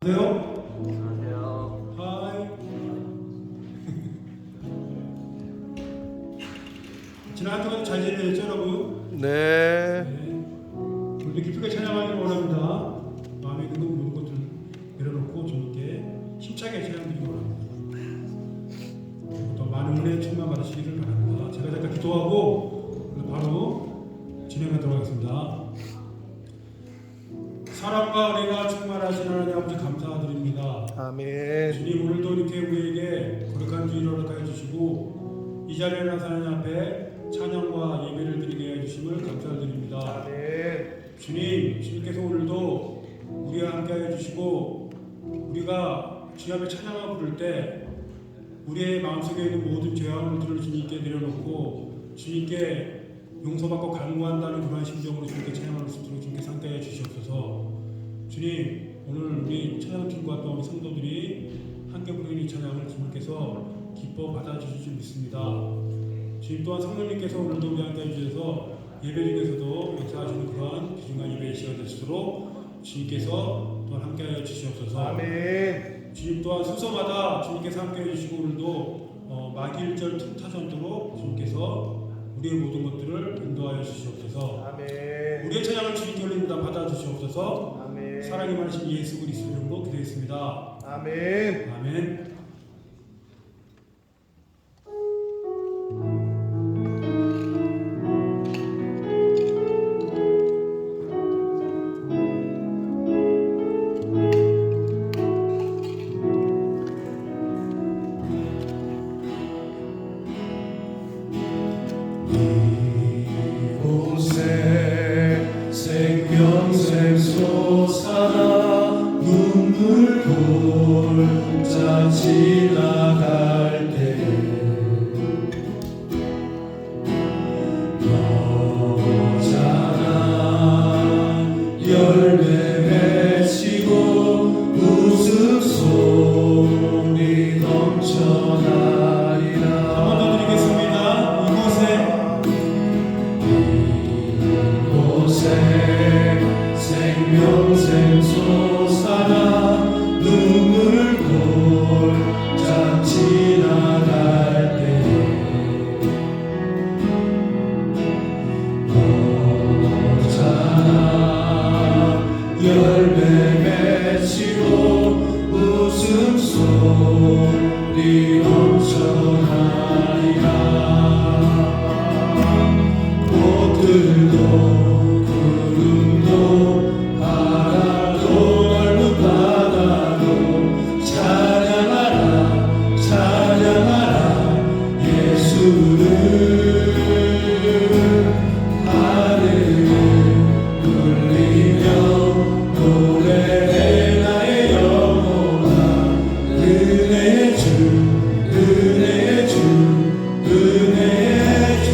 안녕하세요. 하이. 지난 한 주간 잘 지내셨죠, 여러분? 네. 우리 기쁘게 찬양하기를 원합니다. 마음에 있는 모든 것들 내려놓고 주님께 힘차게 찬양드리기 원합니다. 또 많은 은혜 충만 받으시기를 바랍니다. 제가 잠깐 기도하고 바로 진행하도록 하겠습니다. 사랑과 은혜가 충만하신 하나님 아버지 감사드립니다. 아멘. 주님, 오늘도 이렇게 우리에게 거룩한 주일을 허락하여 주시고 이 자리에 나서 하나님 앞에 찬양과 예배를 드리게 해주심을 감사드립니다. 아멘. 주님, 주님께서 오늘도 우리와 함께하여 주시고 우리가 주님 앞에 찬양하고 부를 때 우리의 마음속에 있는 모든 죄악들을 주님께 내려놓고 주님께 용서받고 간구한다는 그러한 심정으로 주님께 찬양할 수 있도록 주님께 함께하여 주시옵소서. 주님, 오늘 우리 찬양팀과 또 우리 성도들이 함께 부르는 이 찬양을 주님께서 기뻐 받아주실 줄 믿습니다. 주님 또한 성령님께서 오늘도 우리 함께 해주셔서 예배 중에서도 역사하시는 그러한 귀중한 예배의 시간 되시도록 주님께서 또한 함께하여 주시옵소서. 아멘. 주님 또한 순서마다 주님께서 함께해 주시고 오늘도 마길절 틈타전도록 주님께서 우리의 모든 것들을 인도하여 주시옵소서. 아멘. 우리의 찬양을 주님께 올립니다. 받아주시옵소서. 아멘. 사랑이 많으신 예수 그리스도 이름으로 기도했습니다. 아멘. 아멘. 생명샘 솟아나 눈물 골짜 지나갈 때 너잖아 열매 맺히고 웃음소리 넘쳐나리라. 한 번 더 드리겠습니다. 이곳에 생명샘 솟아나 눈물 골짜 지나갈 때 너잖아 열매 맺히고 웃음소리 넘쳐나리라. 꽃들도 구름도 바다도 넓은 바다도 찬양하라 찬양하라 예수를. 하늘을 울리며 노래해 나의 영혼아. 은혜의 주 은혜의 주 은혜의 주.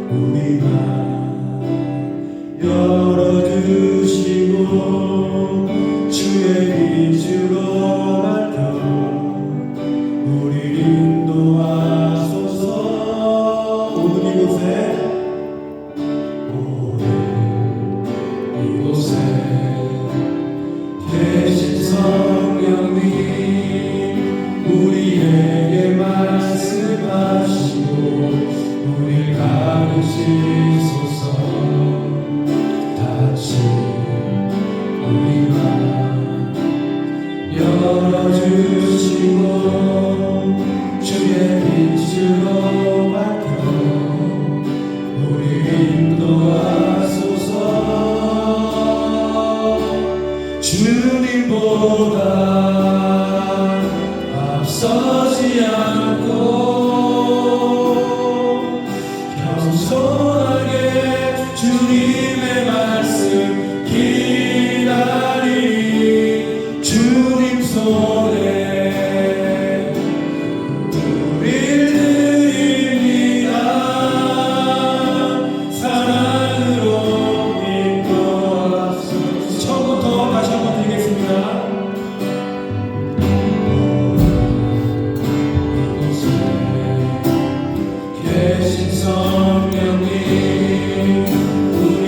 우리 맘 열어두시고 주의 빛으로 밝혀 우리를 인도하소서. 오늘 이곳에 계신 성령님 우리에게 말씀하시고 우리 가르치소서. 다시 우리 맘 열어주시고 주의 빛으로 밝혀 우리 인도하소서. 주님보다 앞서지 않고 겸손하게 주님의 말씀 기다리 주님 손에 우리를 드립니다. 사랑으로 인도하소서. 처음부터 다시 한번 드리겠습니다. 이곳에 계신 성령님 우리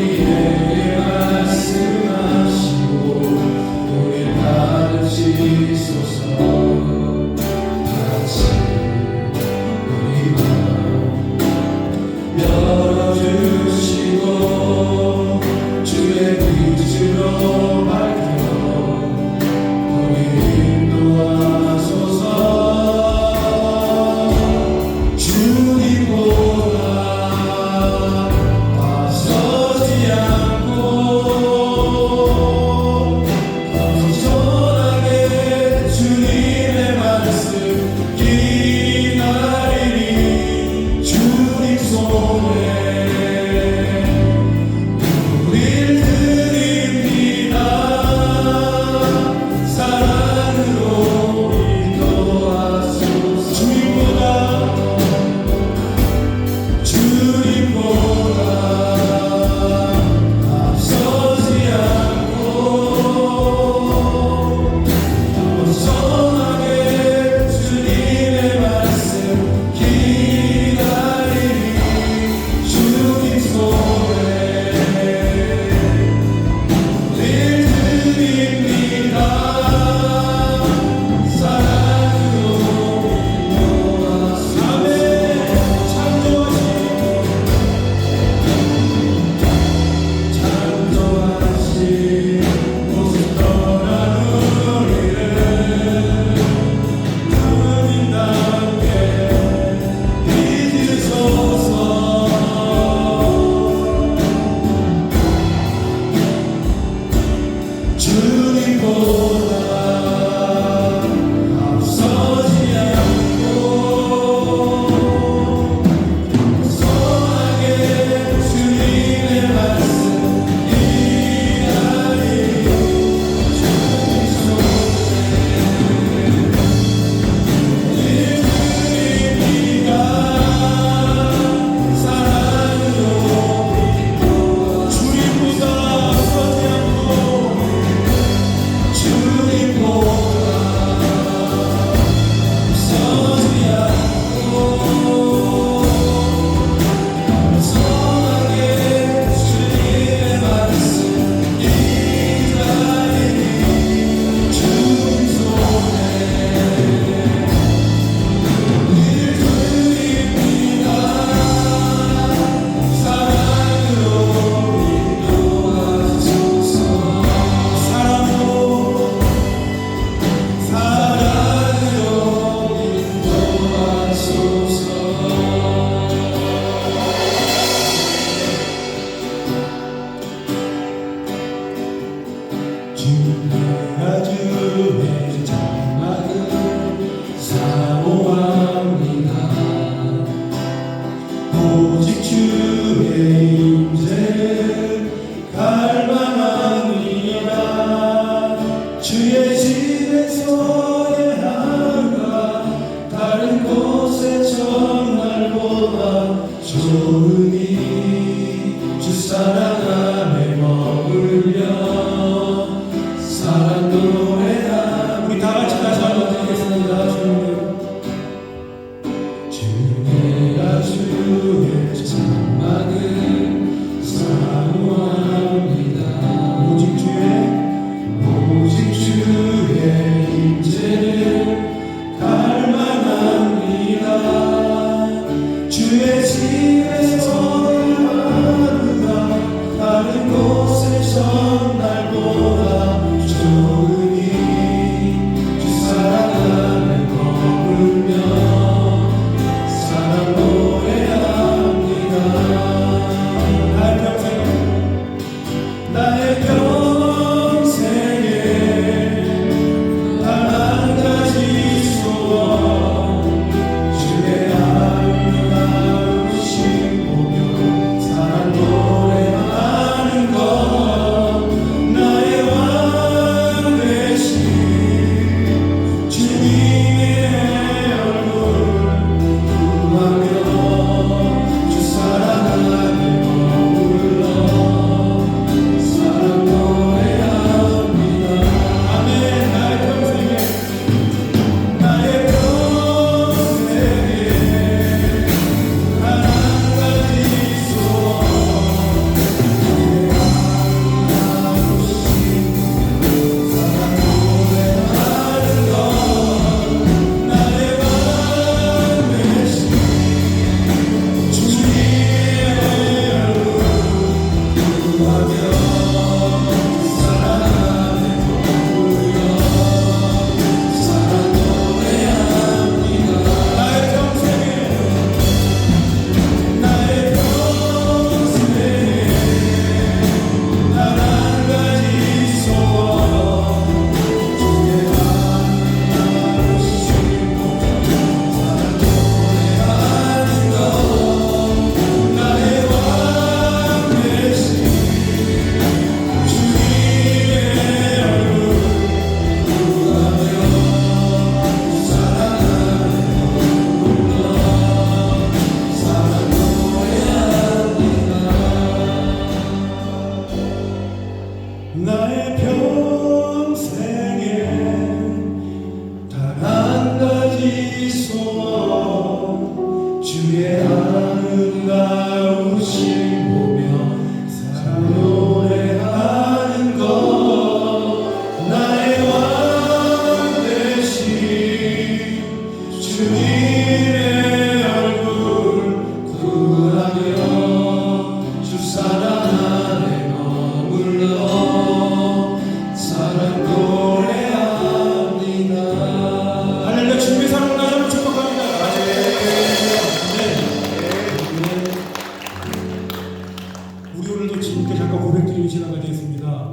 우리 오늘도 주님께 잠깐 고백드리는 시간가 되겠습니다.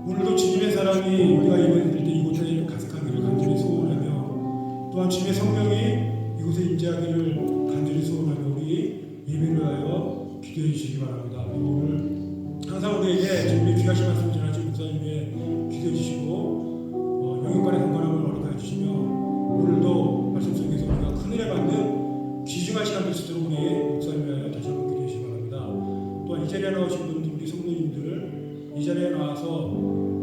오늘도 주님의 사랑이 우리가 예배드릴 때 이곳에 가득하기를 간절히 소원하며 또한 주님의 성령이 이곳에 임재하기를 간절히 소원하며 우리 예배를 위하여 기도해 주시기 바랍니다. 그리고 오늘 항상 우리에게 주님의 귀하신 말씀을 전하신 목사님의 기도해 주시고 영육간의 강건함을 허락하여 주시며 오늘도 말씀 속에서 우리가 큰 은혜 받는 귀중한 시간 될 수 있도록 우리 목사님을 위하여 다시 한번 기도해 주시기 바랍니다. 또한 이 자리에 나오신 분들 우리 성도님들 이 자리에 나와서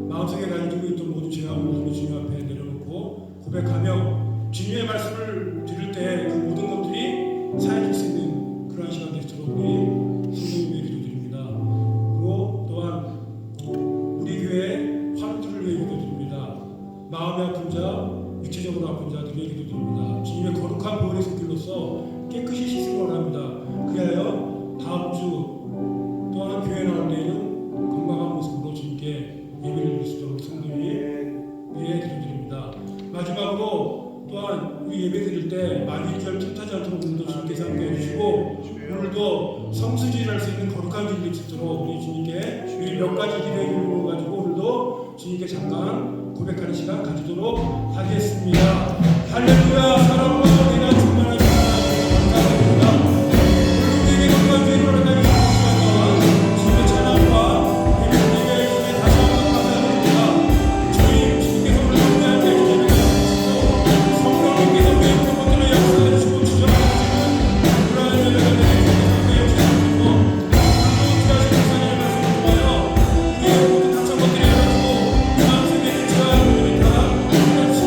마음속에 가지고 있던 모든 죄악을 주님 앞에 내려놓고 고백하며 주님의 말씀을 들을 때 그 모든 것들이 사해질 수 있는 그러한 시간 될 수 있도록 우리 성도님에게 기도드립니다. 그리고 또한 우리 교회 환우들을 위해 기도드립니다. 마음의 아픈 자, 육체적으로 아픈 자들에게 기도드립니다. 주님의 거룩한 보혈의 손길로서 깨끗이 씻음을 원합니다. 그리하여 다음 주 또한 교회 나올 때에는 건강한 모습으로 주님께 예배를 드릴 수 있도록 성도님 위해 기도드립니다. 마지막으로 또한 우리 예배 드릴 때 만일절 틈타지 않도록 오늘도 주님께서 함께 해주시고 오늘도 성수지를 할 수 있는 거룩한 길이 될 수 있도록 우리 주님께 우리 몇 가지 기도의 이름을 가지고 오늘도 주님께 잠깐 고백하는 시간 가지도록 하겠습니다. 할렐루야. 사랑과 은혜가 충만하시기 감사드립니다. 오늘 우리에게 건강한 죄를 허락하여 주신 시간과 주님의 찬양과 예배의 힘에 다시 한번 감사드립니다. 주님 주님께서 오늘 함께할 때 예배가 주시고 성령님께서 우리의 모든 것들을 약속해 주시고 주장하시는 그러한 예배가 되게 함께해 주시고 오늘도 귀하신 목사님의 말씀을 통하여 우리의 모든 닥친 것들이 열어지고 마음속에 지쳐야 하는 분들이 다 하나씩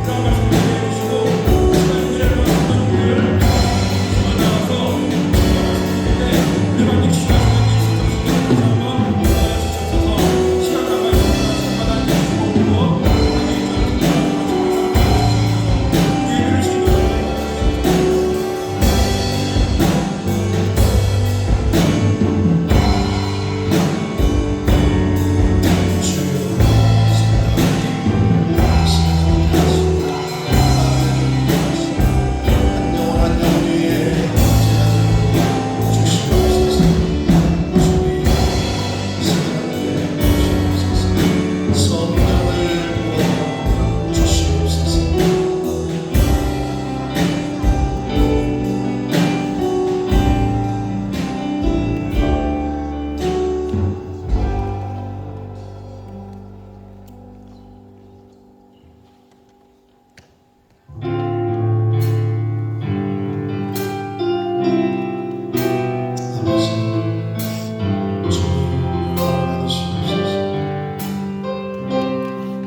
그런 말씀을 해주시고 시간들의 말씀을 나와서 우리 받는 시간 한번 지쳐서 시간과 말씀을 받아 주시고 예배를 지키고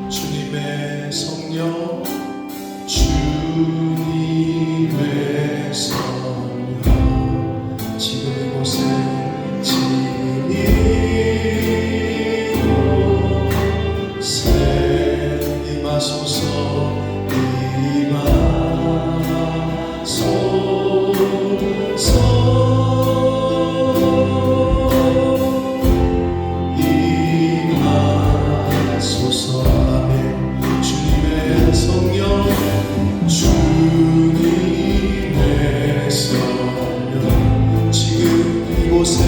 주님의 성령 주님의 성령 지금 이곳에 지니고 새 임하소서 임하소서 아멘. 주님의 성령 주님의 성령 지금 이곳에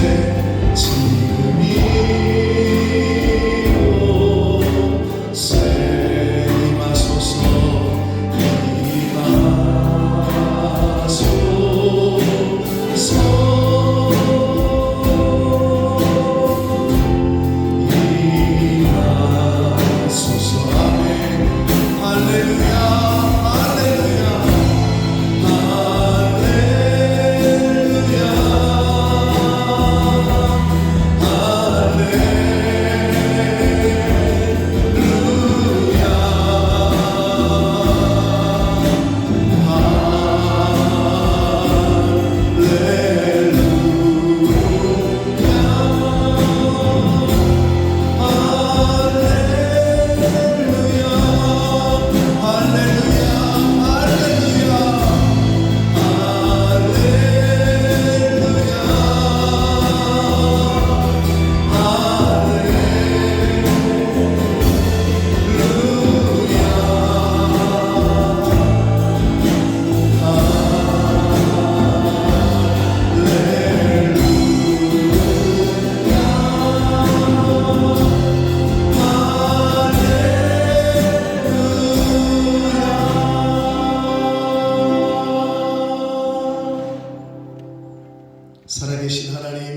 지금이요 새 임하소서 임하소서 아멘. 할렐루야 할렐루야 할렐루야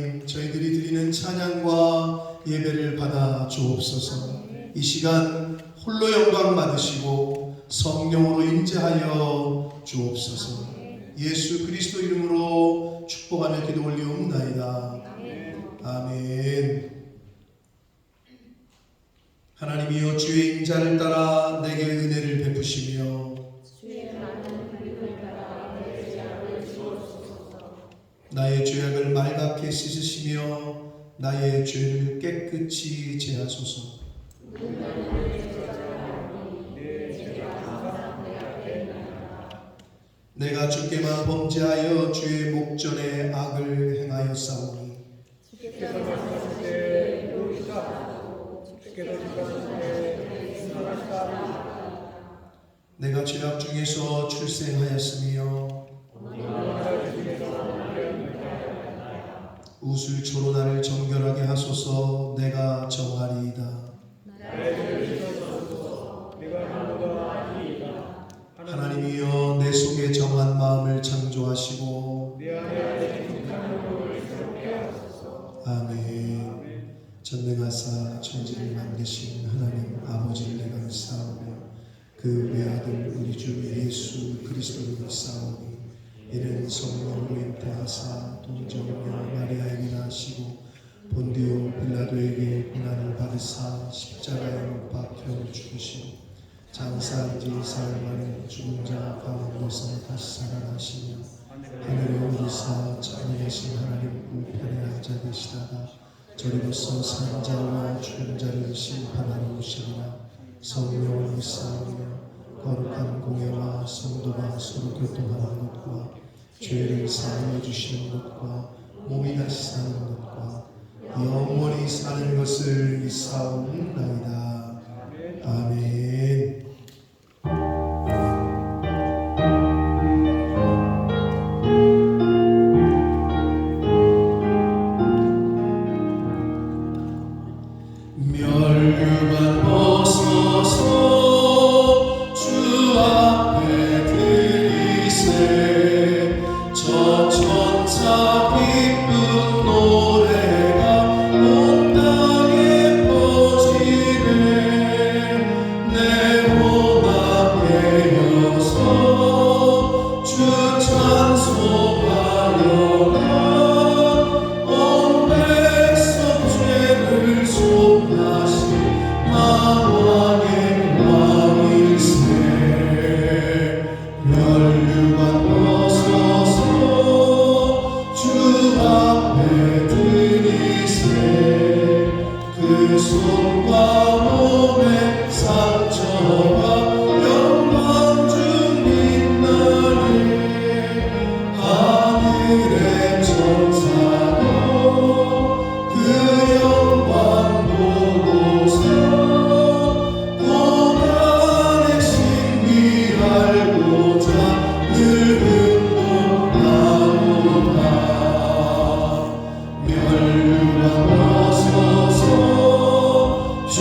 하나님, 저희들이 드리는 찬양과 예배를 받아 주옵소서. 이 시간 홀로 영광 받으시고 성령으로 임재하여 주옵소서. 예수 그리스도 이름으로 축복하며 기도 올리옵나이다. 아멘. 하나님이여, 주의 인자를 따라 내게 은혜를 베푸시며 나의 죄악을 맑게 씻으시며 나의 죄를 깨끗이 제하소서. 내가 주께만 범죄하여 주의 목전에 악을 행하였사오니 주께서 말씀하실 때 모르시다. 주께서 말씀하실 때 인정하시다. 내가 죄악 중에서 출생하였으며 우술초로 나를 정결하게 하소서. 내가 정하리이다. 하나님이여, 내 속에 정한 마음을 창조하시고 아멘. 전능하사 천지를 만드신 하나님 아버지를 내가 믿사오며 그 외아들 우리 주 예수 그리스도를 믿사오니 이는 성령으로 잉태하사 동정녀 마리아에게 나시고 본디오 빌라도에게 고난을 받으사 십자가에 못 박혀 죽으시고 장사한 지 사흘 만에 죽은 자 가운데서 다시 살아나시며 하늘에 오르사 자녀이신 하나님 우편에 앉아 계시다가 저리로서 산 자와 죽은 자를 심판하러 오시리라. 성령을 믿사오며 거룩한 공예와 성도가 서로 교통하는 것과 죄를 사하여 주시는 것과 몸이 다시 사는 것과 영원히 사는 것을 믿사옵나이다. 아멘. 멸류관 벗어서 주 앞에 드리세. 저 천사 기쁜 노래가 온 땅에 퍼지네. 내 몸 앞에 여서 주 찬송하려라. 온 백성 죄를 속하신 만왕의 왕일세. 멸류관 벗어서 주 앞에 드리세. 그 손과 몸의 상처가 영광 중 빛나네. 하늘의 천사도 그 영광 보고서 고난의 신비 알고자 늘 흥분하노라. 멸류관 벗어서 주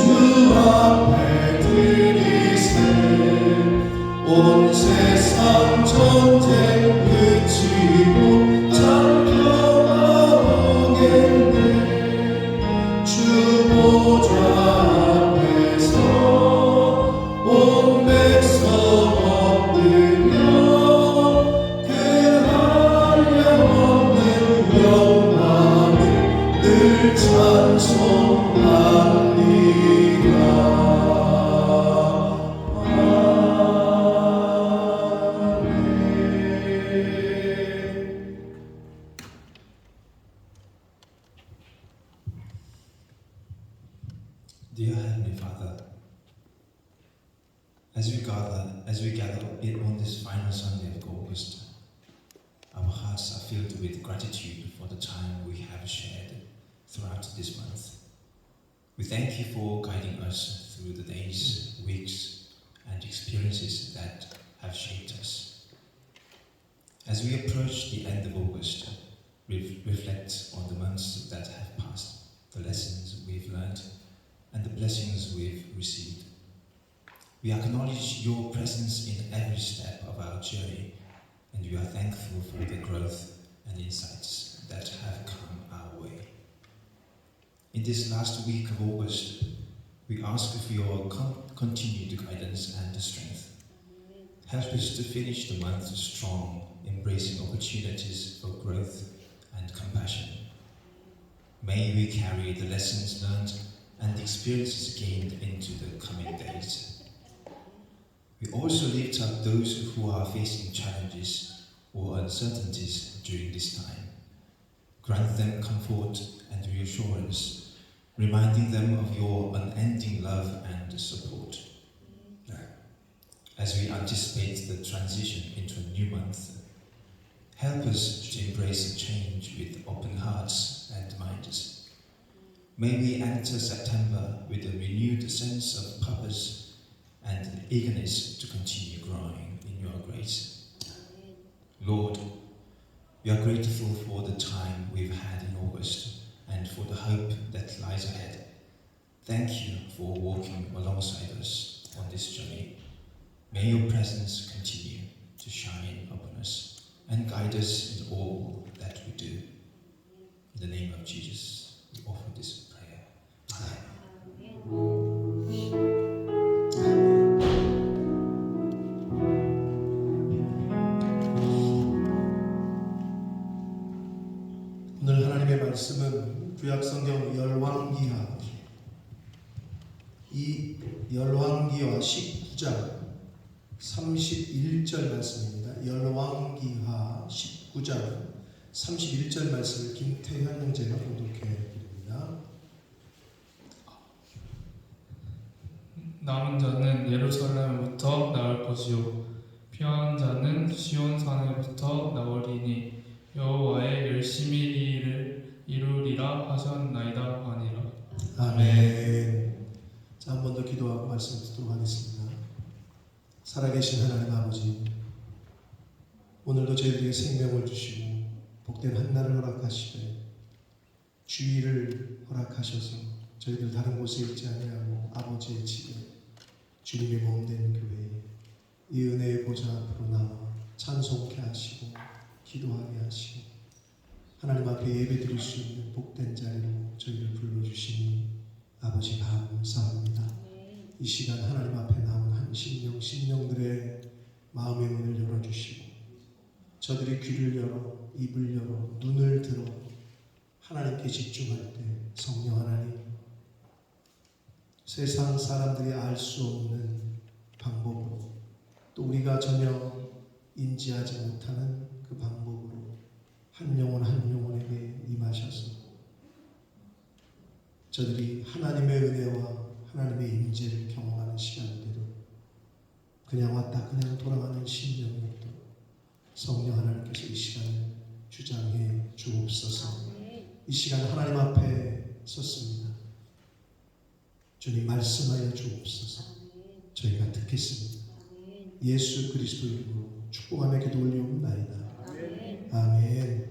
앞에 드리세. 온 세상 전쟁 그치고 잠겨나오겠네. 주 보좌 앞에서 온 백성 엎드려 그 한량없는 영광을 늘 찬송합니다. Dear Heavenly Father, as we gather on this final Sunday of August, our hearts are filled with gratitude for the time we have shared throughout this month. We thank you for guiding us through the days, weeks, and experiences that have shaped us. As we approach the end of August, we reflect on the months that have passed, the lessons we've learned, and the blessings we've received. We acknowledge your presence in every step of our journey, and we are thankful for the growth and insights that have come our way. this last week of August, we ask for your continued guidance and strength. Help us to finish the month strong, embracing opportunities for growth and compassion. May we carry the lessons learned and the experiences gained into the coming days. We also lift up those who are facing challenges or uncertainties during this time. Grant them comfort and reassurance, reminding them of your unending love and support. As we anticipate the transition into a new month, help us to embrace change with open hearts and minds. May we enter September with a renewed sense of purpose and eagerness to continue growing in your grace. Lord, we are grateful for the time we've had in August and for the hope that lies ahead. Thank you for walking alongside us on this journey. May your presence continue to shine upon us and guide us in all that we do. In the name of Jesus, we offer this prayer. Amen. 오늘 하나님의 말씀은 구약성경 열왕기하 이 열왕기하 19장 31절 말씀입니다. 열왕기하 19장 31절 말씀을 김태현 형제가 봉독해 드립니다. 남은 자는 예루살렘부터 나올 것이요 피한 자는 시온산에부터 나오리니 여호와의 열심히 일을 이루리라 하셨나이다 하니라. 아멘. 자, 한 번 더 기도하고 말씀 듣도록 하겠습니다. 살아계신 하나님 아버지, 오늘도 저희들에게 생명을 주시고 복된 한날을 허락하시되 주의를 허락하셔서 저희들 다른 곳에 있지 아니하고 아버지의 집에 주님의 몸된 교회에 이 은혜의 보좌 앞으로 나와 찬송케 하시고 기도하게 하시고 하나님 앞에 예배 드릴 수 있는 복된 자리로 저희를 불러주시니 아버지 감사합니다. 이 시간 하나님 앞에 나온 한 심령들의 마음의 문을 열어주시고 저들이 귀를 열어 입을 열어 눈을 들어 하나님께 집중할 때 성령 하나님 세상 사람들이 알 수 없는 방법으로 또 우리가 전혀 인지하지 못하는 그 방법으로 한 영혼에게 임하셔서 저들이 하나님의 은혜와 하나님의 임재를 경험하는 시간대로 그냥 왔다 그냥 돌아가는 심령으로 성령 하나님께서 이 시간을 주장해 주옵소서. 이 시간 하나님 앞에 섰습니다. 주님 말씀하여 주옵소서. 저희가 듣겠습니다. 예수 그리스도 이름으로 축복하며 기도 올리옵나이다. 아멘.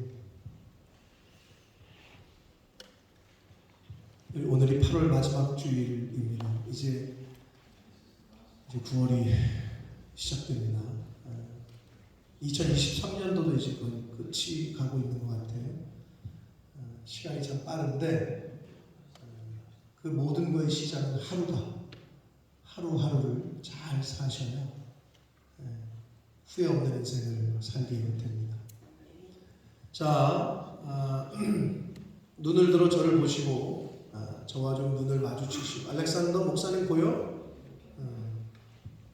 오늘이 8월 마지막 주일입니다. 이제 9월이 시작됩니다. 2023년도도 이제 끝이 가고 있는 것 같아요. 시간이 참 빠른데 그 모든 것의 시작은 하루다. 하루하루를 잘 사셔야 후회 없는 인생을 살게 됩니다. 자, 눈을 들어 저를 보시고 저와 좀 눈을 마주치시고 알렉산더 목사님 보여?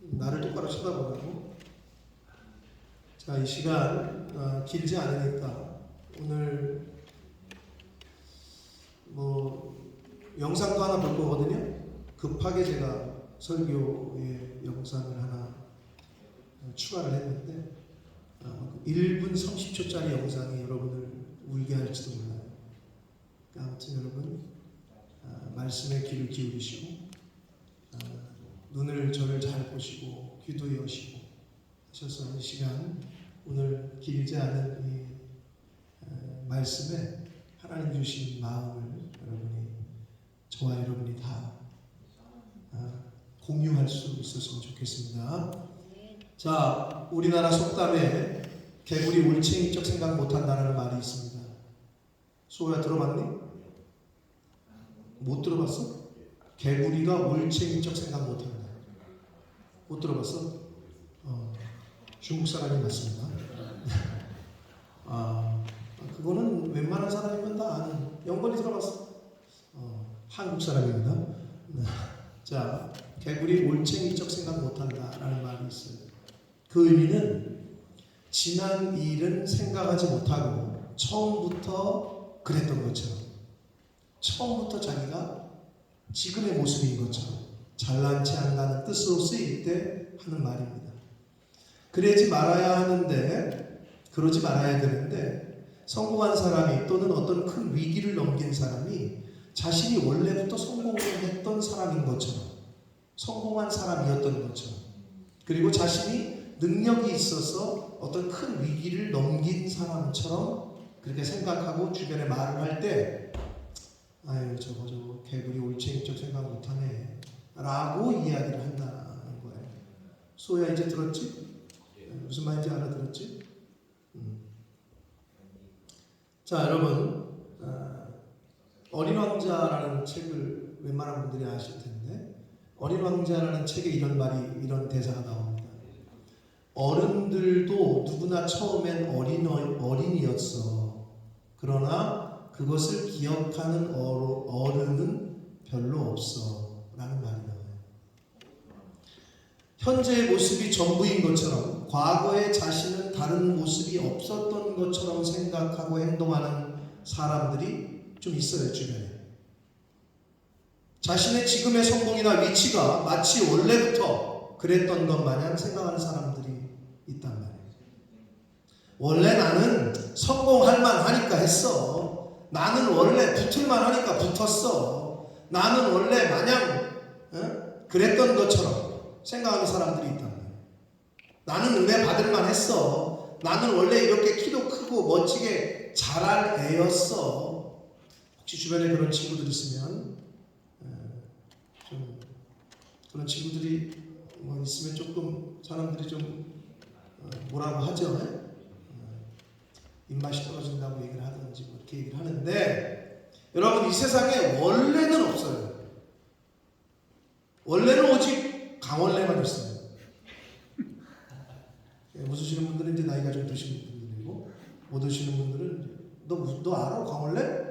나를 똑바로 쳐다보라고. 자, 이 시간 길지 않으니까 오늘 영상도 하나 볼 거거든요. 급하게 제가 설교의 영상을 하나 추가를 했는데 1분 30초짜리 영상이 여러분을 울게 할지도 몰라요. 아무튼 여러분 말씀에 귀를 기울이시고 눈을 저를 잘 보시고 귀도 여시고 하셔서 이 시간 오늘 길지 않은 이 말씀에 하나님 주신 마음을 저와 여러분이 다 공유할 수 있었으면 좋겠습니다. 자, 우리나라 속담에 개구리 올챙이적 생각 못한다는 말이 있습니다. 소야 들어봤니? 못 들어봤어? 개구리가 올챙이적 생각 못한다. 못 들어봤어? 중국 사람이 맞습니다. 그거는 웬만한 사람이면 다 아는. 영건이 들어봤어? 한국 사람입니다. 자, 개구리 올챙이적 생각 못한다라는 말이 있어요. 그 의미는 지난 일은 생각하지 못하고 처음부터 그랬던 것처럼, 처음부터 자기가 지금의 모습인 것처럼 잘난 체 한다는 뜻으로 쓰일 때 하는 말입니다. 그러지 말아야 하는데, 그러지 말아야 되는데, 성공한 사람이 또는 어떤 큰 위기를 넘긴 사람이 자신이 원래부터 성공을 했던 사람인 것처럼, 성공한 사람이었던 것처럼, 그리고 자신이 능력이 있어서 어떤 큰 위기를 넘긴 사람처럼 그렇게 생각하고 주변에 말을 할 때, 아유 저거 개구리 올챙이적 생각 못하네 라고 이야기를 한다는 거예요. 소야 이제 들었지? 무슨 말인지 알아들었지? 자, 여러분, 어린 왕자라는 책을 웬만한 분들이 아실 텐데, 어린 왕자라는 책에 이런 대사가 나옵니다. 어른들도 누구나 처음엔 어린이였어. 그러나 그것을 기억하는 어른은 별로 없어. 라는 말이 나와요. 현재의 모습이 전부인 것처럼 과거의 자신은 다른 모습이 없었던 것처럼 생각하고 행동하는 사람들이 좀 있어요, 주변에. 자신의 지금의 성공이나 위치가 마치 원래부터 그랬던 것 마냥 생각하는 사람들이 있단 말이에요. 원래 나는 성공할 만하니까 했어. 나는 원래 붙을만 하니까 붙었어. 나는 원래 마냥 그랬던 것처럼 생각하는 사람들이 있단 말이에요. 나는 은혜 받을만 했어. 나는 원래 이렇게 키도 크고 멋지게 자랄 애였어. 혹시 주변에 그런 친구들 있으면 좀 그런 친구들이 뭐 있으면 조금 사람들이 좀 뭐라고 하죠? 입맛이 떨어진다고 얘기를 하든지 뭐 이렇게 얘기를 하는데, 여러분 이 세상에 원래는 없어요. 원래는 오직 강원래만 있어요. 웃으시는 분들은 이제 나이가 좀 드신 분들이고, 못 웃으시는 분들은 너 알아? 강원래?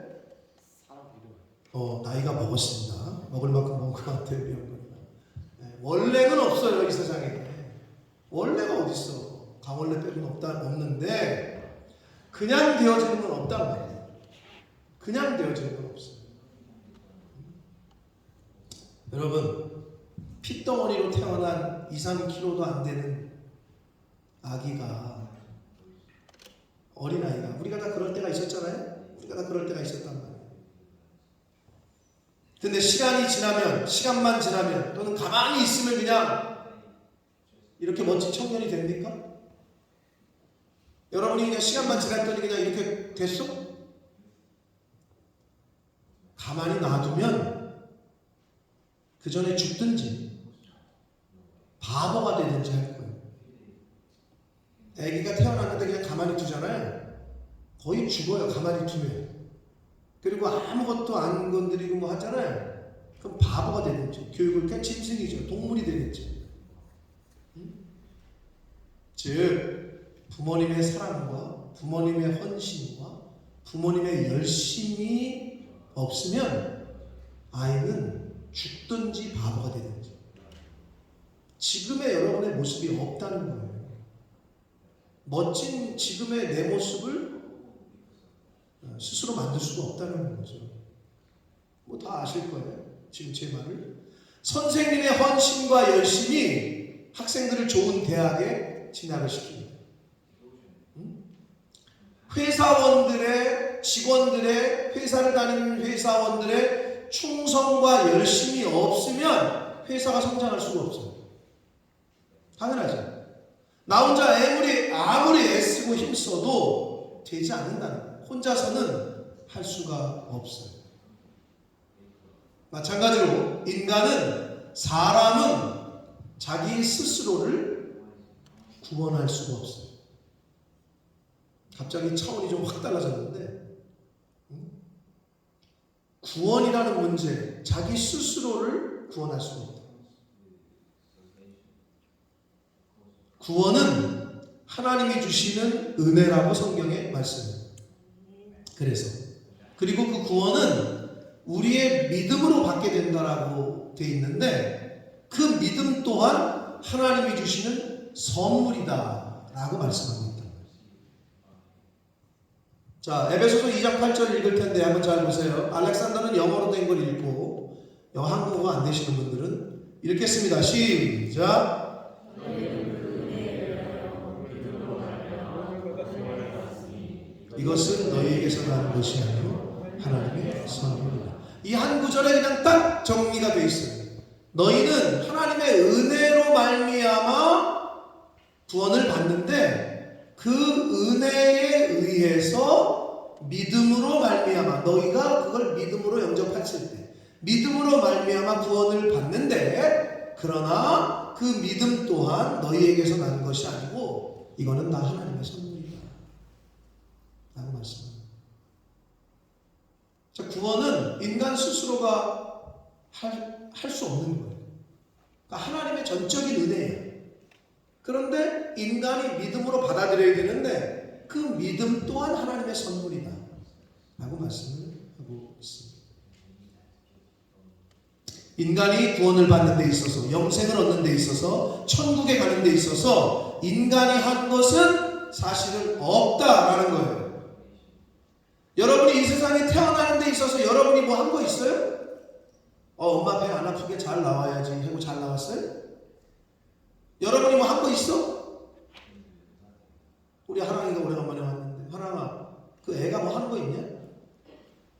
나이가 먹었습니다. 먹을 만큼 먹은 것 같아요. 원래는 없어요, 이 세상에. 원래가 어디 있어? 강원래 빼고는 없는데 그냥 되어지는 건 없단 말이에요. 그냥 되어지는 건 없어요. 여러분, 핏덩어리로 태어난 2, 3kg도 안 되는 아기가, 어린아이가, 우리가 다 그럴 때가 있었잖아요. 우리가 다 그럴 때가 있었단 말이에요. 근데 시간만 지나면 또는 가만히 있으면 그냥 이렇게 멋진 청년이 됩니까? 여러분이 그냥 시간만 지났더니 그냥 이렇게 됐어? 가만히 놔두면 그 전에 죽든지 바보가 되든지 할 거예요. 아기가 태어났는데 그냥 가만히 두잖아요. 거의 죽어요, 가만히 두면. 그리고 아무것도 안 건드리고 뭐 하잖아요. 그럼 바보가 되든지, 교육을 그냥 짐승이죠. 동물이 되겠지. 즉 부모님의 사랑과 부모님의 헌신과 부모님의 열심이 없으면 아이는 죽든지 바보가 되든지 지금의 여러분의 모습이 없다는 거예요. 멋진 지금의 내 모습을 스스로 만들 수가 없다는 거죠. 뭐 다 아실 거예요. 지금 제 말을. 선생님의 헌신과 열심이 학생들을 좋은 대학에 진학을 시킵니다. 회사원들의, 직원들의, 회사를 다니는 회사원들의 충성과 열심이 없으면 회사가 성장할 수가 없어요. 당연하죠. 나 혼자 아무리 애쓰고 힘써도 되지 않는다는 거예요. 혼자서는 할 수가 없어요. 마찬가지로 사람은 자기 스스로를 구원할 수가 없어요. 갑자기 차원이 좀 확 달라졌는데, 구원이라는 문제, 자기 스스로를 구원할 수가 없다. 구원은 하나님이 주시는 은혜라고 성경에 말씀해요. 그리고 그 구원은 우리의 믿음으로 받게 된다라고 돼 있는데 그 믿음 또한 하나님이 주시는 선물이다라고 말씀하고 있다. 자, 에베소서 2장 8절 읽을 텐데 한번 잘 보세요. 알렉산더는 영어로 된 걸 읽고 한국어가 안 되시는 분들은 읽겠습니다. 시작. 이것은 너희에게서 난 것이 아니요 하나님의 선물이다. 이 한 구절에 그냥 딱 정리가 되어 있어요. 너희는 하나님의 은혜로 말미암아 구원을 받는데 그 은혜에 의해서 믿음으로 말미암아 너희가 그걸 믿음으로 영접했을 때 믿음으로 말미암아 구원을 받는데 그러나 그 믿음 또한 너희에게서 난 것이 아니고 이거는 다 하나님의 선물이다 라고 말씀합니다. 자, 구원은 인간 스스로가 할 수 없는 거예요. 그러니까 하나님의 전적인 은혜예요. 그런데 인간이 믿음으로 받아들여야 되는데 그 믿음 또한 하나님의 선물이다 라고 말씀을 하고 있습니다. 인간이 구원을 받는 데 있어서 영생을 얻는 데 있어서 천국에 가는 데 있어서 인간이 한 것은 사실은 없다라는 거예요. 여러분이 이 세상에 태어나는 데 있어서 여러분이 뭐 한 거 있어요? 엄마 배 안 아프게 잘 나와야지 하고 잘 나왔어요? 여러분이 뭐 한 거 있어? 우리 하랑이가 오래간만에 왔는데 하랑아 그 애가 뭐 하는 거 있냐?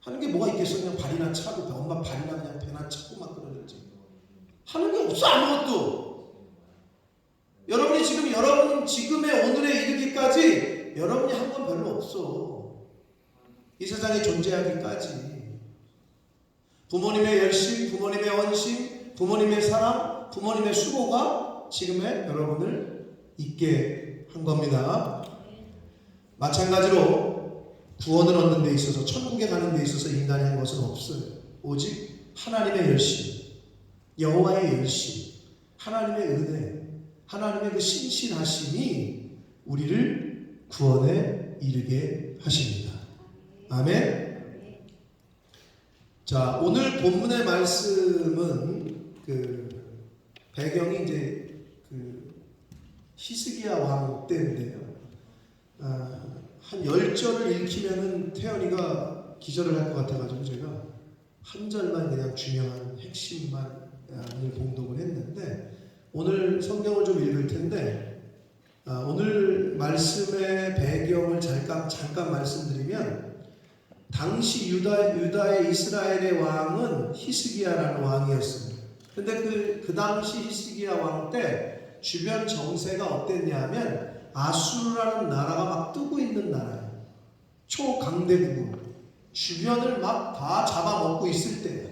하는 게 뭐가 있겠어? 그냥 발이나 차고 엄마 발이나 그냥 배나 차고 막 그러지 하는 게 없어 아무것도. 여러분이 지금 여러분 지금의 오늘에 이르기까지 여러분이 한 건 별로 없어. 이 세상에 존재하기까지 부모님의 열심, 부모님의 원심, 부모님의 사랑, 부모님의 수고가 지금의 여러분을 있게 한 겁니다. 마찬가지로 구원을 얻는 데 있어서 천국에 가는 데 있어서 인간이 한 것은 없어요. 오직 하나님의 열심, 여호와의 열심, 하나님의 은혜, 하나님의 그 신실하심이 우리를 구원에 이르게 하십니다. 아멘. 자, 오늘 본문의 말씀은 그 배경이 이제 그 히스기야 왕 때인데요. 한 10절을 읽히면은 태연이가 기절을 할 것 같아가지고 제가 한 절만 그냥 중요한 핵심만 봉독을 했는데 오늘 성경을 좀 읽을 텐데 오늘 말씀의 배경을 잠깐 말씀드리면 당시 유다의 이스라엘의 왕은 히스기야라는 왕이었습니다. 근데 그 당시 히스기야 왕 때 주변 정세가 어땠냐면 아수르라는 나라가 막 뜨고 있는 나라예요. 초강대국으로 주변을 막 다 잡아먹고 있을 때예요.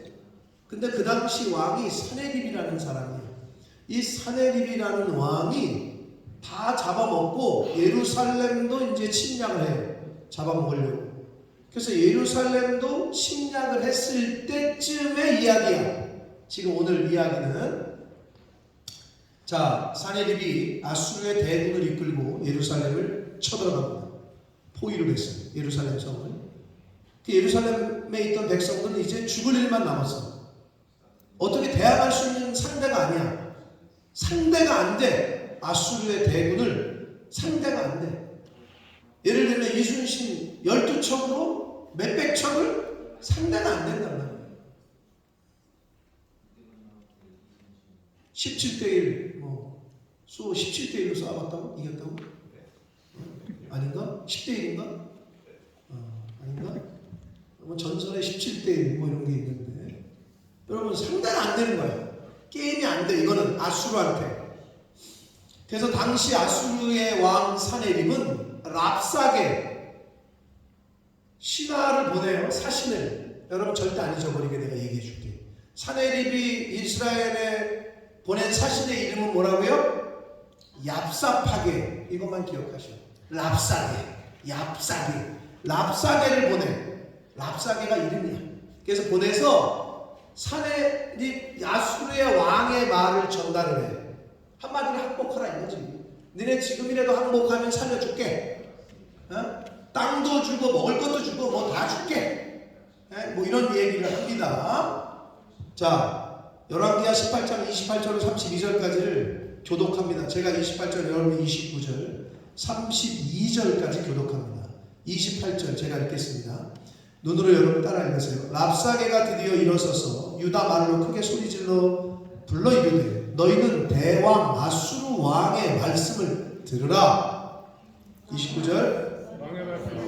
근데 그 당시 왕이 사네립이라는 사람이에요. 이 사네립이라는 왕이 다 잡아먹고 예루살렘도 이제 침략을 해요. 잡아먹으려고. 그래서 예루살렘도 침략을 했을 때쯤의 이야기야. 지금 오늘 이야기는 자, 사네립이 아수르의 대군을 이끌고 예루살렘을 쳐들어갑니다. 포위를 했어요. 예루살렘 성을. 그 예루살렘에 있던 백성들은 이제 죽을 일만 남았어. 어떻게 대항할 수 있는 상대가 아니야. 상대가 안 돼. 아수르의 대군을 상대가 안 돼. 예를 들면 이순신 12척으로 몇백 척을 상대가 안 된단 말이에요. 17대1 수 17대1로 싸웠다고? 이겼다고? 아닌가? 10대1인가? 아닌가? 전설에 17대1 이런 게 있는데 여러분 상대가 안 되는 거예요. 게임이 안 돼. 이거는 아수르한테. 그래서 당시 아수르의 왕 사네립은 랍사게 신하를 보내요. 사신을. 여러분 절대 안 잊어버리게 내가 얘기해 줄게. 사네립이 이스라엘에 보낸 사신의 이름은 뭐라고요? 얍사파게. 이것만 기억하시오. 랍사게. 얍사게. 랍사게를 보내. 랍사게가 이름이야. 그래서 보내서 산에 아수르의 왕의 말을 전달을 해. 한마디로 항복하라 이거지. 너네 지금이라도 항복하면 살려줄게. 땅도 주고 먹을 것도 주고 뭐 다 줄게. 뭐 이런 얘기를 합니다. 자, 열왕기하 18장 28절로 32절까지를 교독합니다. 제가 28절, 여러분이 29절, 32절까지 교독합니다. 28절 제가 읽겠습니다. 눈으로 여러분 따라 읽으세요. 랍사게가 드디어 일어서서 유다 말로 크게 소리질러 불러 이르되 너희는 대왕 아수르 왕의 말씀을 들으라. 29절 왕의 말씀이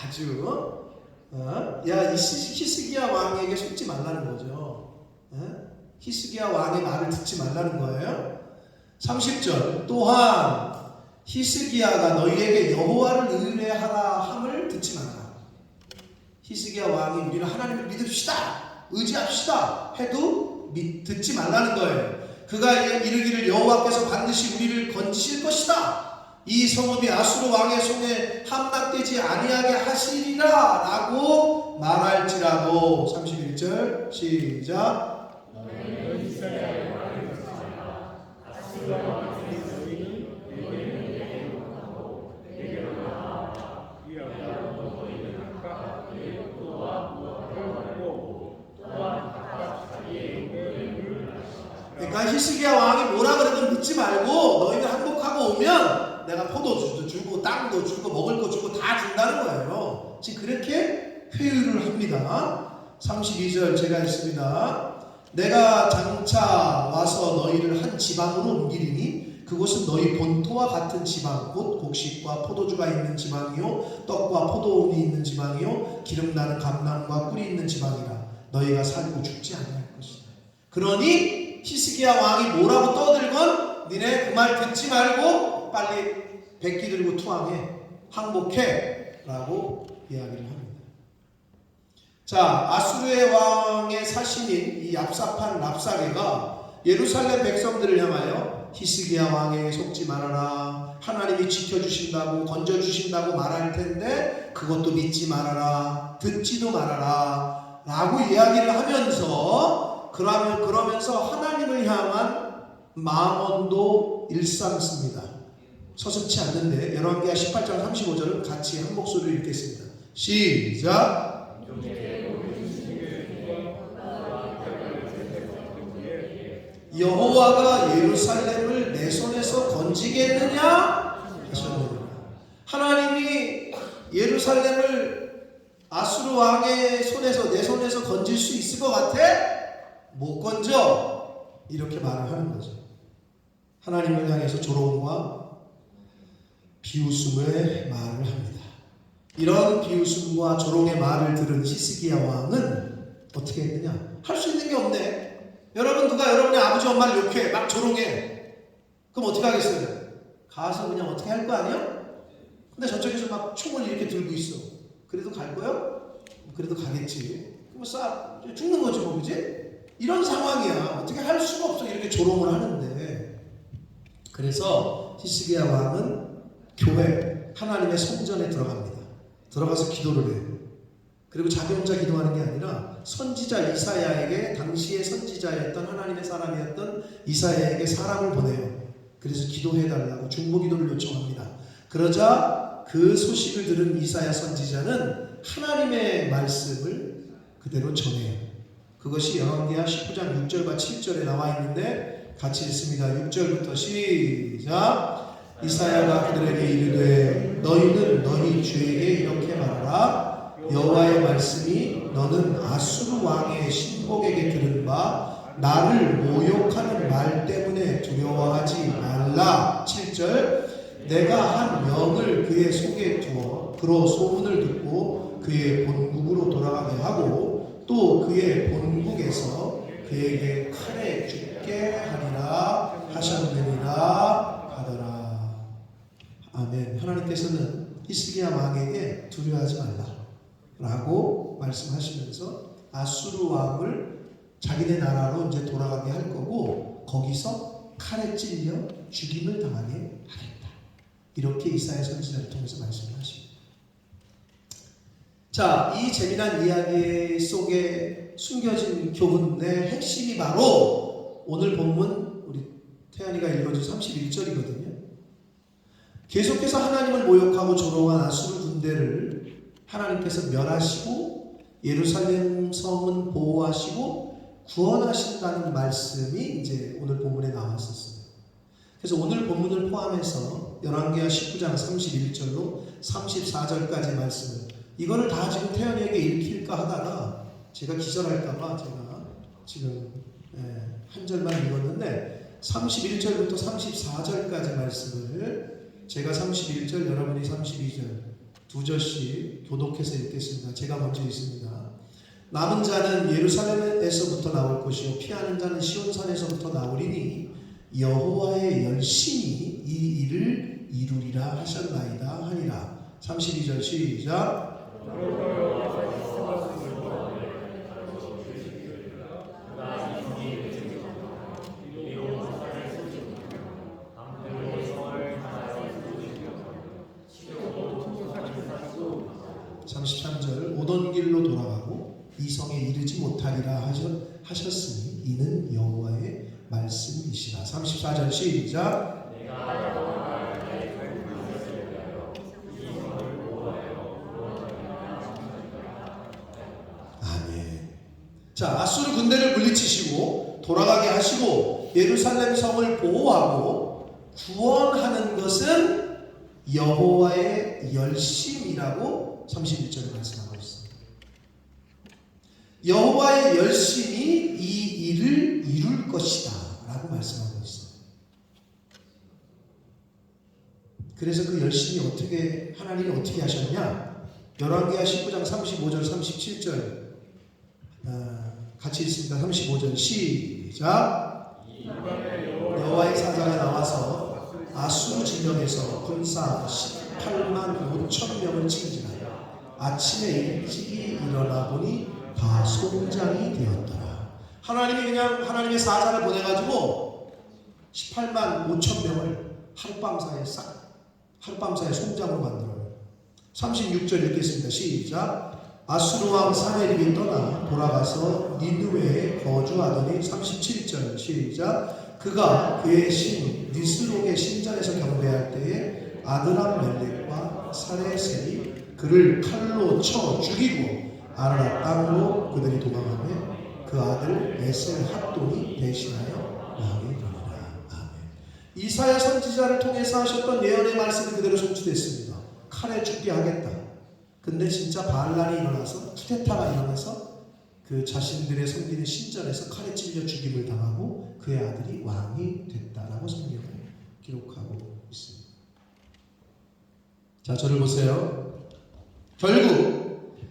아주 야, 이 히스기야 왕에게 속지 말라는 거죠. 히스기야 왕의 말을 듣지 말라는 거예요. 30절 또한 히스기야가 너희에게 여호와를 의뢰하라 함을 듣지 말라. 히스기야 왕이 우리는 하나님을 믿읍시다, 의지합시다 해도 듣지 말라는 거예요. 그가 이르기를 여호와께서 반드시 우리를 건지실 것이다. 이 성읍이 아수르 왕의 손에 함락되지 아니하게 하시리라 라고 말할지라도 31절 시작. 그러니까 히스기야 왕이 뭐라 그래도 믿지 말고 너희는 항복하고 오면 내가 포도주도 주고 땅도 주고 먹을 거 주고 다 준다는 거예요. 지금 그렇게 회유를 합니다. 32절 제가 읽습니다. 내가 장차 와서 너희를 한 지방으로 옮기리니 그곳은 너희 본토와 같은 지방 곧 곡식과 포도주가 있는 지방이요 떡과 포도원이 있는 지방이요 기름나는 감람과 꿀이 있는 지방이라 너희가 살고 죽지 아니할 것이다. 그러니 히스기야 왕이 뭐라고 떠들건 니네 그 말 듣지 말고 빨리 백기 들고 투항해, 항복해 라고 이야기를 합니다. 자, 아수르의 왕의 사신인 이 얍사판 랍사게가 예루살렘 백성들을 향하여 히스기야 왕에게 속지 말아라, 하나님이 지켜주신다고 건져주신다고 말할 텐데 그것도 믿지 말아라, 듣지도 말아라 라고 이야기를 하면서 그러면서 하나님을 향한 망언도 일삼습니다. 서슴지 않는데 열왕기하 18장 35절은 같이 한 목소리로 읽겠습니다. 시작. 여호와가 예루살렘을 내 손에서 건지겠느냐 하셨느니라. 하나님이 예루살렘을 아수르 왕의 손에서 내 손에서 건질 수 있을 것 같아? 못 건져. 이렇게 말을 하는 거죠. 하나님을 향해서 조롱과 비웃음의 말을 합니다. 이런 비웃음과 조롱의 말을 들은 히스기야 왕은 어떻게 했느냐? 할 수 있는 게 없네. 여러분 누가 여러분의 아버지 엄마를 욕해 막 조롱해. 그럼 어떻게 하겠어요? 가서 그냥 어떻게 할 거 아니야? 근데 저쪽에서 막 총을 이렇게 들고 있어. 그래도 갈 거야? 그래도 가겠지. 그럼 싹 죽는 거지 뭐, 그지? 이런 상황이야. 어떻게 할 수가 없어. 이렇게 조롱을 하는데. 그래서 히스기야 왕은 교회 하나님의 성전에 들어갑니다. 들어가서 기도를 해요. 그리고 자기 혼자 기도하는 게 아니라 선지자 이사야에게, 당시의 선지자였던 하나님의 사람이었던 이사야에게 사람을 보내요. 그래서 기도해달라고 중보기도를 요청합니다. 그러자 그 소식을 들은 이사야 선지자는 하나님의 말씀을 그대로 전해요. 그것이 열왕기하 19장 6절과 7절에 나와 있는데 같이 읽습니다. 6절부터 시작. 이사야가 그들에게 이르되 너희는 너희 주에게 이렇게 말하라. 여호와의 말씀이 너는 아수르 왕의 신복에게 들은 바 나를 모욕하는 말 때문에 두려워하지 말라. 7절 내가 한 영을 그의 속에 두어 그로 소문을 듣고 그의 본국으로 돌아가게 하고 또 그의 본국에서 그에게 칼에 죽게 하리라 하셨느니라 하더라. 아멘. 하나님께서는 히스기야 왕에게 두려워하지 말라 라고 말씀하시면서 아수르 왕을 자기네 나라로 이제 돌아가게 할 거고 거기서 칼에 찔려 죽임을 당하게 하겠다. 이렇게 이사야 선지자를 통해서 말씀을 하십니다. 자, 이 재미난 이야기 속에 숨겨진 교훈의 핵심이 바로 오늘 본문 우리 태연이가 읽어준 31절이거든요. 계속해서 하나님을 모욕하고 조롱한 아수르 군대를 하나님께서 멸하시고 예루살렘 성은 보호하시고 구원하신다는 말씀이 이제 오늘 본문에 나왔었어요. 그래서 오늘 본문을 포함해서 열왕기하 19장 31절로 34절까지 말씀을 이거를 다 지금 태연이에게 읽힐까 하다가 제가 기절할까봐 제가 지금 한 절만 읽었는데 31절부터 34절까지 말씀을 제가 31절 여러분이 32절 두 절씩 교독해서 읽겠습니다. 제가 먼저 읽습니다. 남은 자는 예루살렘에서부터 나올 것이요 피하는 자는 시온산에서부터 나오리니 여호와의 열심히 이 일을 이루리라 하셨나이다 하니라. 32절 시작. 오던 길로 돌아가고 이 성에 이르지 못하리라 하셨으니 이는 여호와의 말씀이시라. 34절 시작. 아멘. 자, 아수르 군대를 물리치시고 돌아가게 하시고 예루살렘 성을 보호하고 구원하는 것은 여호와의 열심이라고 31절에 말씀하고 있습니다. 여호와의 열심이 이 일을 이룰 것이다 라고 말씀하고 있어요. 그래서 그 열심이 어떻게 하나님이 어떻게 하셨냐? 열왕기하 19장 35절 37절 같이 읽습니다. 35절 시작. 여호와의 사자가 나와서 아수르 진영에서 군사 18만 5천 명을 칭지하여 아침에 일찍이 일어나 보니 다 송장이 되었더라. 하나님이 그냥 하나님의 사자를 보내가지고 18만 5천 명을 하룻밤 사이에 송장으로 만들어요. 36절 읽겠습니다. 시작. 아수르 왕 사네립이 떠나 돌아가서 니느웨에 거주하더니 37절 시작. 그가 그의 신 니스록의 신전에서 경배할 때에 아드람멜렉과 사레셀이 그를 칼로 쳐 죽이고 아라라 땅으로 그들이 도망하며 그 아들 에셀 합돈이 대신하여 왕이 되니라. 아멘. 이사야 선지자를 통해서 하셨던 예언의 말씀이 그대로 성취됐습니다. 칼에 죽게 하겠다. 근데 진짜 반란이 일어나서 쿠데타가 일어나서 그 자신들의 섬기는 신전에서 칼에 찔려 죽임을 당하고 그의 아들이 왕이 됐다라고 성경을 기록하고 있습니다. 자, 저를 보세요. 결국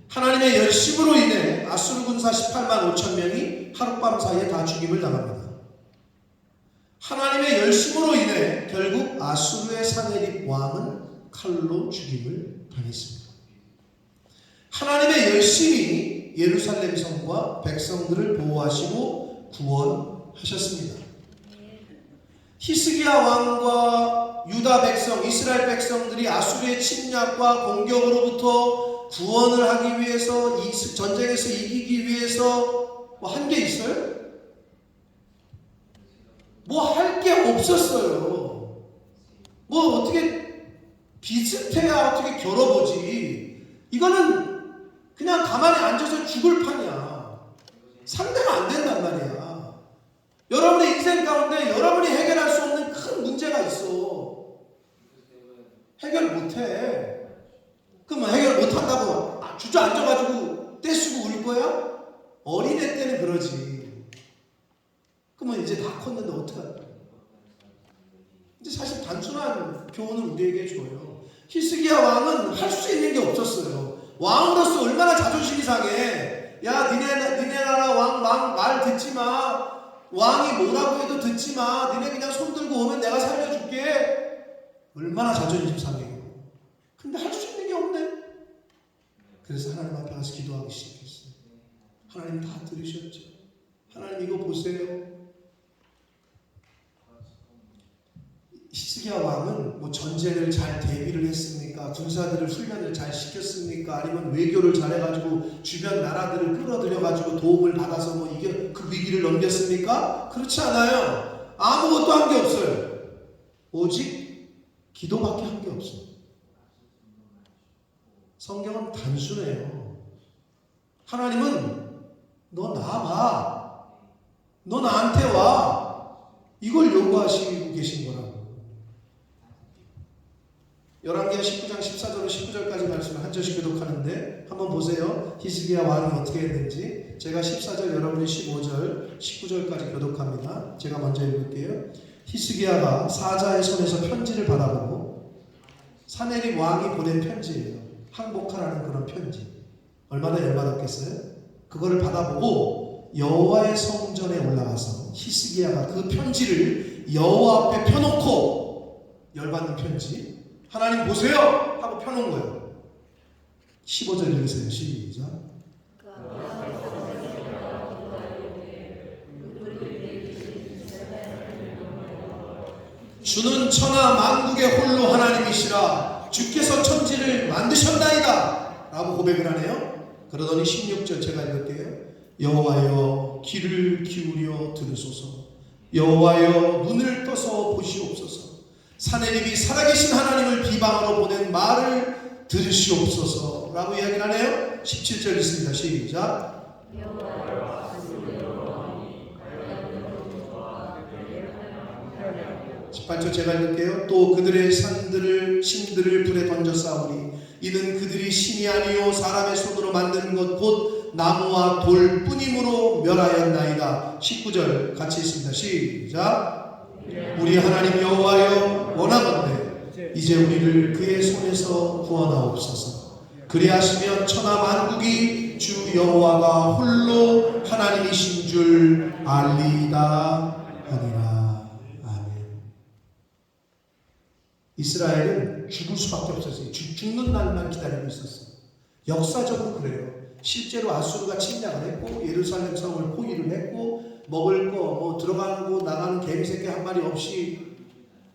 하나님의 열심으로 인해 아수르 군사 18만 5천 명이 하룻밤 사이에 다 죽임을 당합니다. 하나님의 열심으로 인해 결국 아수르의 사네립 왕은 칼로 죽임을 당했습니다. 하나님의 열심이 예루살렘 성과 백성들을 보호하시고 구원하셨습니다. 히스기야 왕과 유다 백성, 이스라엘 백성들이 아수르의 침략과 공격으로부터 구원을 하기 위해서 이 전쟁에서 이기기 위해서 뭐 한 게 있어요? 뭐 할 게 없었어요. 뭐 어떻게 비슷해야 어떻게 겨뤄보지. 이거는 그냥 가만히 앉아서 죽을 판이야. 상대가 안 된단 말이야. 여러분의 인생 가운데 여러분이 해결할 수 없는 큰 문제가 있어. 해결 못해. 그럼 해결 못한다고 주저앉아가지고 떼쓰고 울 거야? 어린애 때는 그러지. 그러면 이제 다 컸는데 어떡할까? 이제 사실 단순한 교훈을 우리에게 줘요. 히스기야 왕은 할 수 있는 게 없었어요. 왕으로서 얼마나 자존심이 상해. 야, 니네 나라 왕 말 듣지 마. 왕이 뭐라고 해도 듣지 마. 니네 그냥 손 들고 오면 내가 살려줄게. 얼마나 자존심 상해요. 근데 할 수 있는 게 없네. 그래서 하나님 앞에 가서 기도하기 시작했어요. 하나님 다 들으셨죠. 하나님 이거 보세요. 히스기야 왕은 뭐 전쟁을 잘 대비를 했습니까? 군사들을 훈련을 잘 시켰습니까? 아니면 외교를 잘해가지고 주변 나라들을 끌어들여가지고 도움을 받아서 뭐 이게 그 위기를 넘겼습니까? 그렇지 않아요. 아무것도 한 게 없어요. 오직 기도밖에 한 게 없어요. 성경은 단순해요. 하나님은 너 나와봐. 너 나한테 와. 이걸 요구하시고 계신 거라고. 열왕기하 19장 14절로 19절까지 말씀을 한 절씩 교독하는데 한번 보세요. 히스기야 왕이 어떻게 했는지. 제가 14절, 여러분이 15절, 19절까지 교독합니다. 제가 먼저 읽을게요. 히스기야가 사자의 손에서 편지를 받아보고, 사네립 왕이 보낸 편지예요. 항복하라는 그런 편지. 얼마나 열받았겠어요? 그거를 받아보고 여호와의 성전에 올라가서 히스기야가 그 편지를 여호와 앞에 펴놓고, 열받는 편지, 하나님 보세요! 하고 펴놓은 거예요. 15절 읽으세요. 시작. 주는 천하 만국의 홀로 하나님이시라. 주께서 천지를 만드셨나이다 라고 고백을 하네요. 그러더니 16절 제가 읽을게요. 여호와여 귀를 기울여 들으소서. 여호와여 눈을 떠서 보시옵소서. 사내립이 살아계신 하나님을 비방하러 보낸 말을 들으시옵소서 라고 이야기를 하네요. 17절 있습니다. 시작. 18절 제가 읽을게요. 또 그들의 신들을 불에 던져 싸우리. 이는 그들이 신이 아니요 사람의 손으로 만드는 것 곧 나무와 돌 뿐이므로 멸하였나이다. 19절 같이 있습니다. 시작. 우리 하나님 여호와여 원하건대 이제 우리를 그의 손에서 구원하옵소서. 그리하시면 천하 만국이 주 여호와가 홀로 하나님이신 줄 알리이다 하니라. 아멘. 이스라엘은 죽을 수밖에 없었어요. 죽는 날만 기다리고 있었어요. 역사적으로 그래요. 실제로 아수르가 침략을 했고 예루살렘 성을 포위를 했고 먹을 거 뭐 들어가고 나가는 개미 새끼 한 마리 없이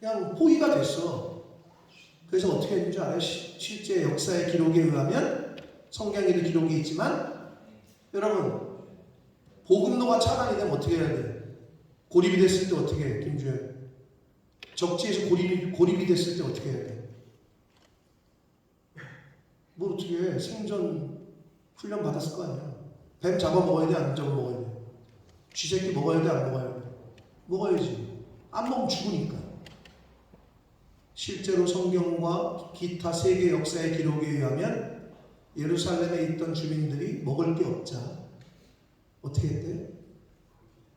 그냥 포위가 됐어. 그래서 어떻게 했는지 알아요? 실제 역사의 기록에 의하면, 성경에도 기록이 있지만, 여러분 보급로가 차단이 되면 어떻게 해야 돼? 고립이 됐을 때 어떻게 해? 김주현, 적지에서 고립이 됐을 때 어떻게 해야 돼? 뭘 어떻게 해? 생존 훈련 받았을 거 아니야. 뱀 잡아먹어야 돼? 안 잡아먹어야 돼? 쥐새끼 먹어야 돼? 안 먹어야 돼? 먹어야지. 안 먹으면 죽으니까. 실제로 성경과 기타 세계 역사의 기록에 의하면 예루살렘에 있던 주민들이 먹을 게 없자 어떻게 했대?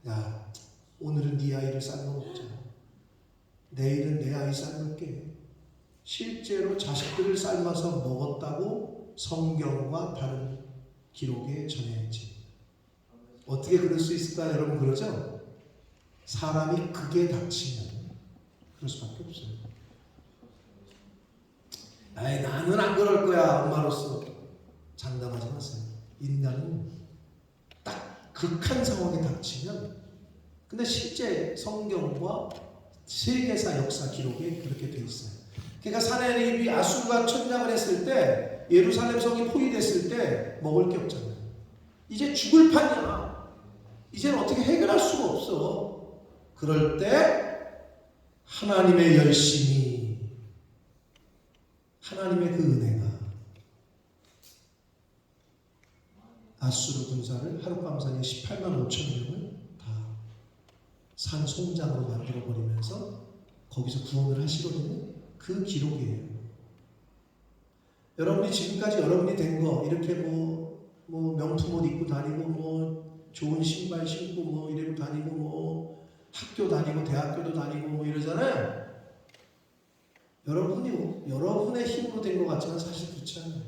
야, 오늘은 네 아이를 삶아 먹자. 내일은 내 아이 삶을게. 실제로 자식들을 삶아서 먹었다고 성경과 다른 기록에 전해있지. 어떻게 그럴 수 있을까? 여러분 그러죠? 사람이 극에 닥치면 그럴 수밖에 없어요. 아이 나는 안 그럴 거야. 엄마로서 장담하지 마세요. 인간은 딱 극한 상황에 닥치면, 근데 실제 성경과 세계사 역사 기록에 그렇게 돼 있어요. 그러니까 사내립이 아수르가 침략을 했을 때, 예루살렘 성이 포위됐을 때 먹을 게 없잖아요. 이제 죽을 판이야. 이제는 어떻게 해결할 수가 없어. 그럴 때 하나님의 열심이, 하나님의 그 은혜가 아수르 군사를 하룻밤사이에 18만 5천 명을 다 산송장으로 만들어버리면서 거기서 구원을 하시거든요. 그 기록이에요. 여러분이 지금까지 여러분이 된 거, 이렇게 뭐 명품 옷 입고 다니고, 뭐 좋은 신발 신고, 뭐 이러고 다니고, 뭐 학교 다니고, 대학교도 다니고, 뭐 이러잖아요. 여러분의 힘으로 된 것 같지만 사실 그렇지 않아요.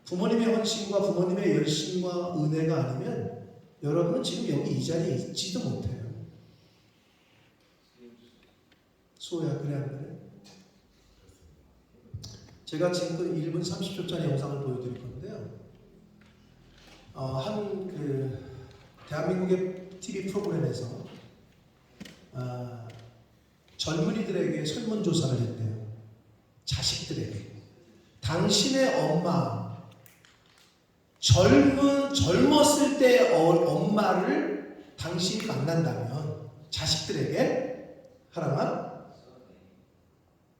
부모님의 헌신과 부모님의 열심과 은혜가 아니면 여러분은 지금 여기 이 자리에 있지도 못해요. 소야, 그래 안 그래? 제가 지금 1분 30초짜리 영상을 보여드릴 건데요. 대한민국의 TV 프로그램에서 젊은이들에게 설문조사를 했대요. 자식들에게. 당신의 엄마, 젊었을 때 엄마를 당신이 만난다면 자식들에게 하나만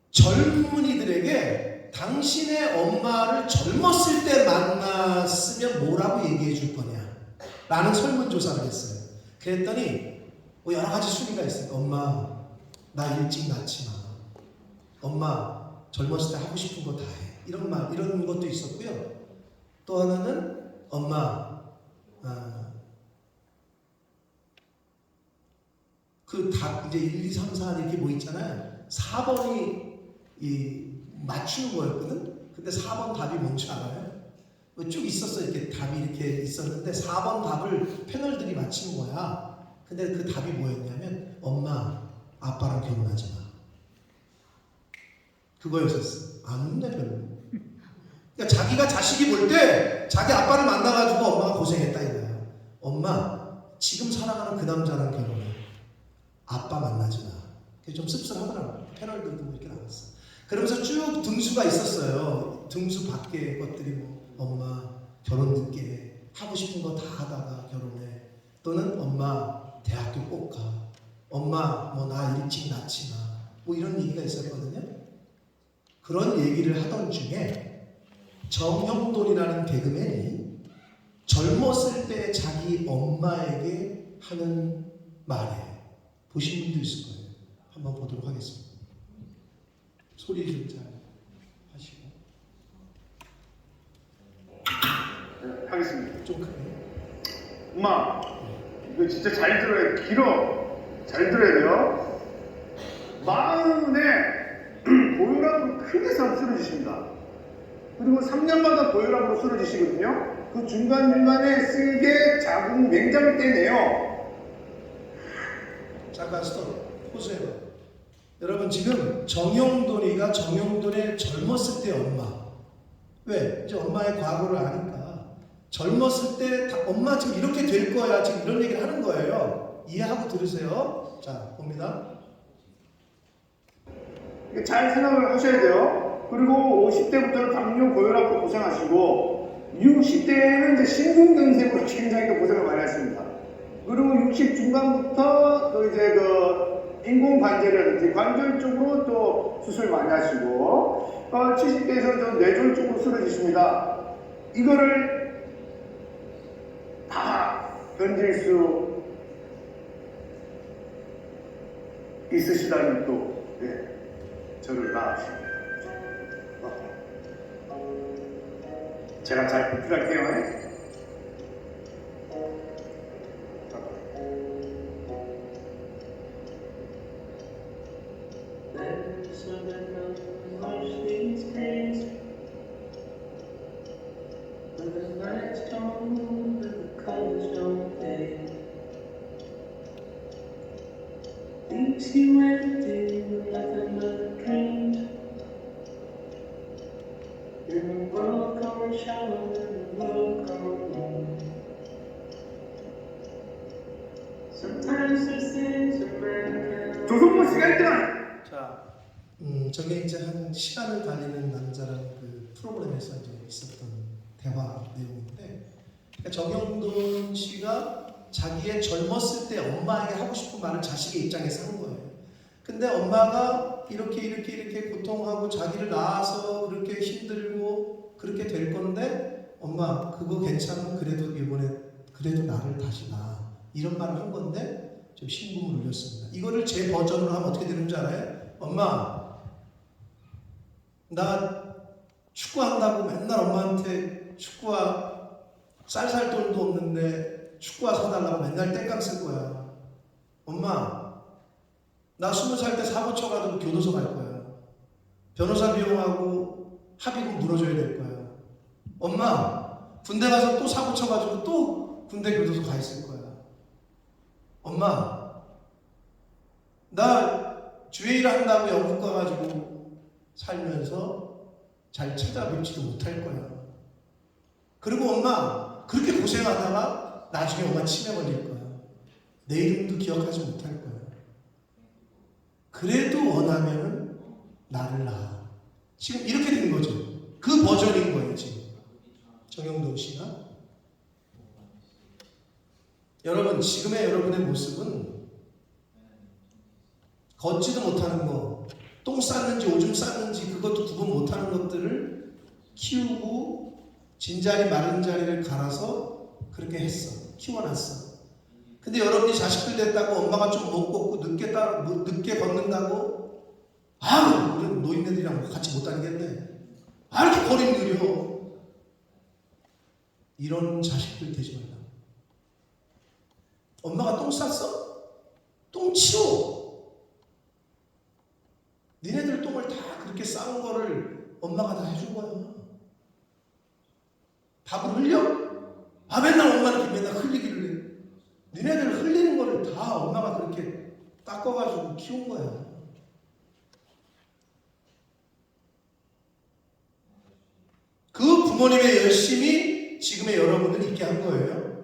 젊은이들에게 당신의 엄마를 젊었을 때 만났으면 뭐라고 얘기해 줄 거냐 라는 설문조사를 했어요. 그랬더니 뭐 여러 가지 순위가 있어요. 엄마 나 일찍 낳지 마. 엄마 젊었을 때 하고 싶은 거 다 해. 이런 말, 이런 것도 있었고요. 또 하나는 엄마 그 답 이제 1, 2, 3, 4 이렇게 뭐 있잖아요. 4번이 이 맞추는 거였거든. 근데 4번 답이 뭔지 알아요? 쭉 있었어. 이렇게 답이 이렇게 있었는데 4번 답을 패널들이 맞히는 거야. 근데 그 답이 뭐였냐면 엄마 아빠랑 결혼하지 마. 그거였었어. 안 웃네 별로. 그러니까 자기가 자식이 볼 때 자기 아빠를 만나가지고 엄마가 고생했다 이거야. 엄마 지금 사랑하는 그 남자랑 결혼해. 아빠 만나지 마. 그게 좀 씁쓸하더라고. 패널들도 이렇게 나왔어. 그러면서 쭉 등수가 있었어요. 등수 밖에 것들이 뭐 엄마 결혼 늦게 해. 하고 싶은 거 다 하다가 결혼해. 또는 엄마 대학교 꼭 가. 엄마 뭐 나 일찍 낳지 마. 뭐 이런 얘기가 있었거든요. 그런 얘기를 하던 중에 정형돈이라는 개그맨이 젊었을 때 자기 엄마에게 하는 말이에요. 보신 분도 있을 거예요. 한번 보도록 하겠습니다. 소리 좀 잘 하시고. 네, 하겠습니다. 좀 크게. 엄마, 이거 진짜 잘 들어야 돼. 길어. 잘 들어야 돼요. 마흔에 고혈압으로 크게 쓰러지십니다. 그리고 3년마다 고혈압으로 쓰러지시거든요. 그 중간중간에 쓸개, 자궁, 맹장을 떼내요. 잠깐 스톱. 포즈해봐. 여러분 지금 정형돈이가 정형돈의 젊었을 때 엄마. 왜? 이제 엄마의 과거를 아니까. 젊었을 때 엄마 지금 이렇게 될 거야. 지금 이런 얘기를 하는 거예요. 이해하고 들으세요. 자, 봅니다. 잘 생각을 하셔야 돼요. 그리고 50대부터는 당뇨, 고혈압으로 고생하시고 60대에는 이제 심근경색으로 굉장히 고생을 많이 하십니다. 그리고 60 중반부터 또 이제 그 인공관절이라든지 관절 쪽으로 또 수술 많이 하시고 70대에서는 좀 뇌졸 쪽으로 쓰러지십니다. 이거를 다 견딜 수 있으시다니 또 저를 낳으십니다. 제가 잘 부탁할게요. 조성모 시간 동안 자, 저게 이제 한 시간을 달리는 남자랑 그 프로그램에서 이제 있었던 대화 내용인데, 그러니까 정형돈 씨가 자기의 젊었을 때 엄마에게 하고 싶은 말을 자식의 입장에서 한 거예요. 근데 엄마가 이렇게 고통하고 자기를 낳아서 그렇게 힘들고 그렇게 될 건데, 엄마 그거 괜찮으면 그래도 이번에 그래도 나를 다시 낳아. 이런 말을 한 건데 좀 심금을 울렸습니다. 이거를 제 버전으로 하면 어떻게 되는 줄 알아요? 엄마, 나 축구한다고 맨날 엄마한테 축구화 쌀 돈도 없는데 축구화 사달라고 맨날 땡깡 쓸 거야. 엄마, 나 20살 때 사고 쳐가지고 교도소 갈 거야. 변호사 비용하고 합의금 물어줘야 될 거야. 엄마, 군대 가서 또 사고 쳐가지고 또 군대 교도소 가 있을 거야. 엄마, 나 주일 한다고 영국 가가지고 살면서 잘 찾아뵙지도 못할 거야. 그리고 엄마, 그렇게 고생하다가 나중에 엄마 치매 걸릴 거야. 내 이름도 기억하지 못할 거야. 그래도 원하면은 나를 낳아. 지금 이렇게 된 거죠. 그 버전인 거예요 지금. 정영돈 씨가. 여러분 지금의 여러분의 모습은 걷지도 못하는 거, 똥 쌌는지 오줌 쌌는지 그것도 구분 못하는 것들을 키우고 진자리 마른 자리를 갈아서 그렇게 했어. 키워놨어. 근데 여러분이 자식들 됐다고 엄마가 좀 못 걷고 늦게 걷는다고 우리 노인네들이랑 같이 못 다니겠네. 이렇게 걸음 느려. 이런 자식들 되지 말라. 엄마가 똥 쌌어? 똥 치워. 니네들 똥을 다 그렇게 싸운 거를 엄마가 다 해준 거야. 밥을 흘려? 맨날 엄마는 맨날 흘리기를 해. 니네들 흘리는 거를 다 엄마가 그렇게 닦아가지고 키운 거야. 그 부모님의 열심이 지금의 여러분을 있게 한 거예요.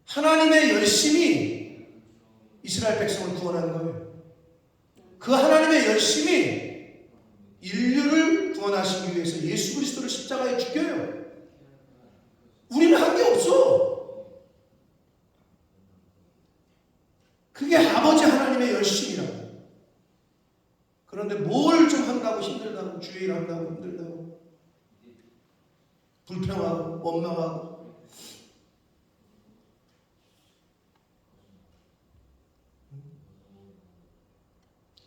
하나님의 열심이 이스라엘 백성을 구원한 거예요. 그 하나님의 열심이 인류를 구원하시기 위해서 예수 그리스도를 십자가에 죽여요. 우리는 한 게 없어. 그게 아버지 하나님의 열심이라고. 그런데 뭘 좀 한다고 힘들다고, 주일 한다고 힘들다고, 불평하고 원망하고.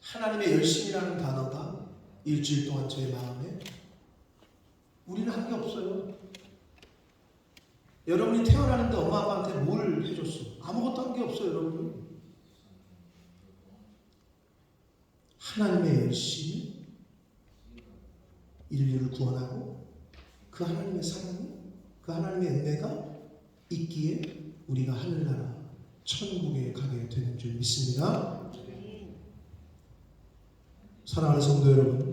하나님의 열심이라는 단어가 일주일 동안 제 마음에, 우리는 한 게 없어요. 여러분이 태어나는데 엄마 아빠한테 뭘 해줬어? 아무것도 한 게 없어요. 여러분. 하나님의 열심이 인류를 구원하고 그 하나님의 사랑이, 그 하나님의 은혜가 있기에 우리가 하늘나라 천국에 가게 되는 줄 믿습니다. 사랑하는 성도 여러분,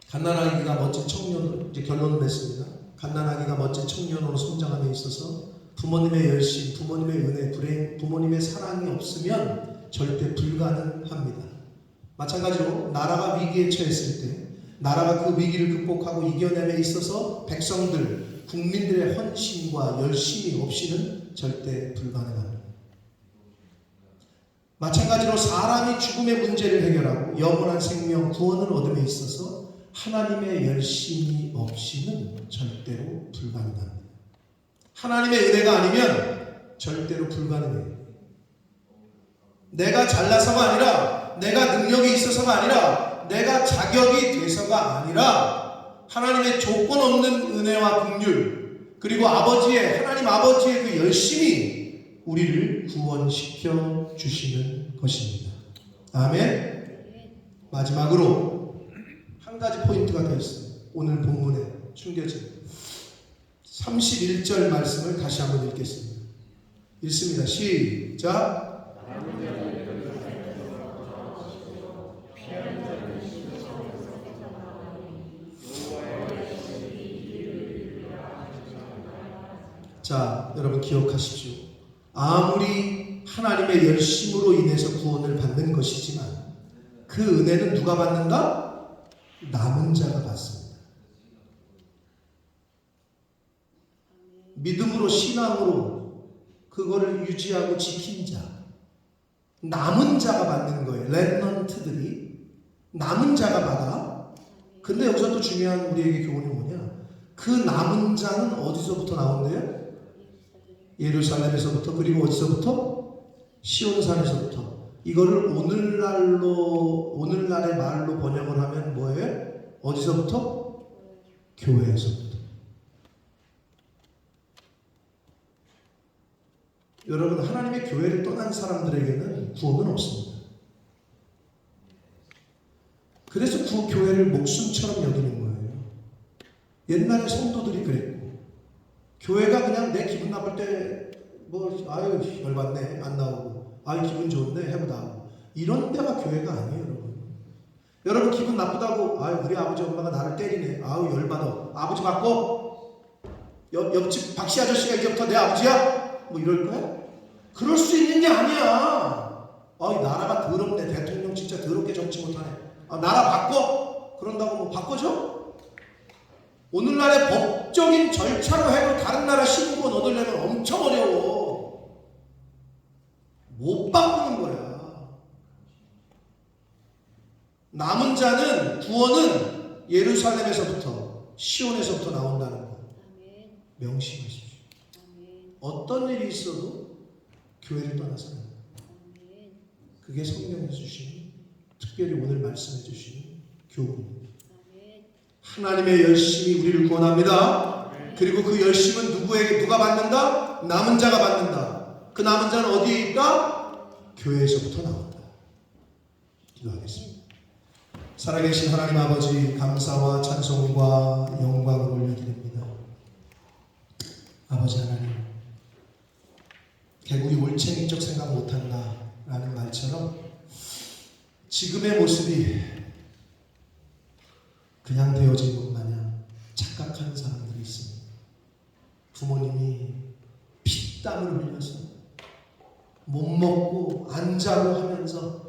갓난아기가 멋진 청년, 이제 결론을 냈습니다. 갓난아기가 멋진 청년으로 성장함에 있어서 부모님의 열심, 부모님의 은혜, 부모님의 사랑이 없으면 절대 불가능합니다. 마찬가지로 나라가 위기에 처했을 때, 나라가 그 위기를 극복하고 이겨냄에 있어서 백성들, 국민들의 헌신과 열심이 없이는 절대 불가능합니다. 마찬가지로 사람이 죽음의 문제를 해결하고 영원한 생명, 구원을 얻음에 있어서 하나님의 열심이 없이는 절대로 불가능합니다. 하나님의 은혜가 아니면 절대로 불가능해요. 내가 잘나서가 아니라, 내가 능력이 있어서가 아니라, 내가 자격이 돼서가 아니라 하나님의 조건 없는 은혜와 긍휼, 그리고 하나님 아버지의 그 열심이 우리를 구원시켜 주시는 것입니다. 아멘. 마지막으로 한 가지 포인트가 되어 있어요. 오늘 본문에 숨겨진 31절 말씀을 다시 한번 읽겠습니다. 읽습니다. 시작. 자, 여러분 기억하십시오. 아무리 하나님의 열심으로 인해서 구원을 받는 것이지만 그 은혜는 누가 받는가? 남은 자가 받습니다. 믿음으로, 신앙으로 그거를 유지하고 지킨 자, 남은 자가 받는 거예요. 렘넌트들이 남은 자가 받아. 근데 여기서 또 중요한 우리에게 교훈이 뭐냐? 그 남은 자는 어디서부터 나온대요? 예루살렘에서부터, 그리고 어디서부터? 시온산에서부터. 이거를 오늘날의 말로 번역을 하면 뭐예요? 어디서부터? 교회에서부터. 여러분, 하나님의 교회를 떠난 사람들에게는 구원은 없습니다. 그래서 그 교회를 목숨처럼 여기는 거예요. 옛날에 성도들이 그랬고, 교회가 그냥 내 기분 나쁠 때 열받네 안 나오고, 기분 좋은데 해보다, 이런 데가 교회가 아니에요. 여러분 기분 나쁘다고 우리 아버지 엄마가 나를 때리네, 열받아, 아버지 바꿔, 옆집 박씨 아저씨가 이제부터 내 아버지야? 뭐 이럴 거야? 그럴 수 있는 게 아니야. 이 나라가 더럽네. 대통령 진짜 더럽게 정치 못하네. 나라 바꿔? 그런다고 뭐 바꿔줘? 오늘날의 법적인 절차로 해도 다른 나라 시민권 얻으려면 엄청 어려워. 못 바꾸는 거야. 남은 자는, 구원은 예루살렘에서부터, 시온에서부터 나온다는 거 명심하십시오. 어떤 일이 있어도 교회를 떠나서는, 그게 성경에서 주시는, 특별히 오늘 말씀해 주시는 교훈입니다. 하나님의 열심이 우리를 구원합니다. 그리고 그 열심은 누가 받는다? 남은 자가 받는다. 그 남은 자는 어디에 있다? 교회에서부터 나온다. 기도하겠습니다. 살아계신 하나님 아버지, 감사와 찬송과 영광을 올려드립니다. 아버지 하나님, 개구리 올챙이적 생각 못한다 라는 말처럼 지금의 모습이 그냥 되어진 것 마냥 착각하는 사람들이 있습니다. 부모님이 피땀을 흘려서 못 먹고 안 자고 하면서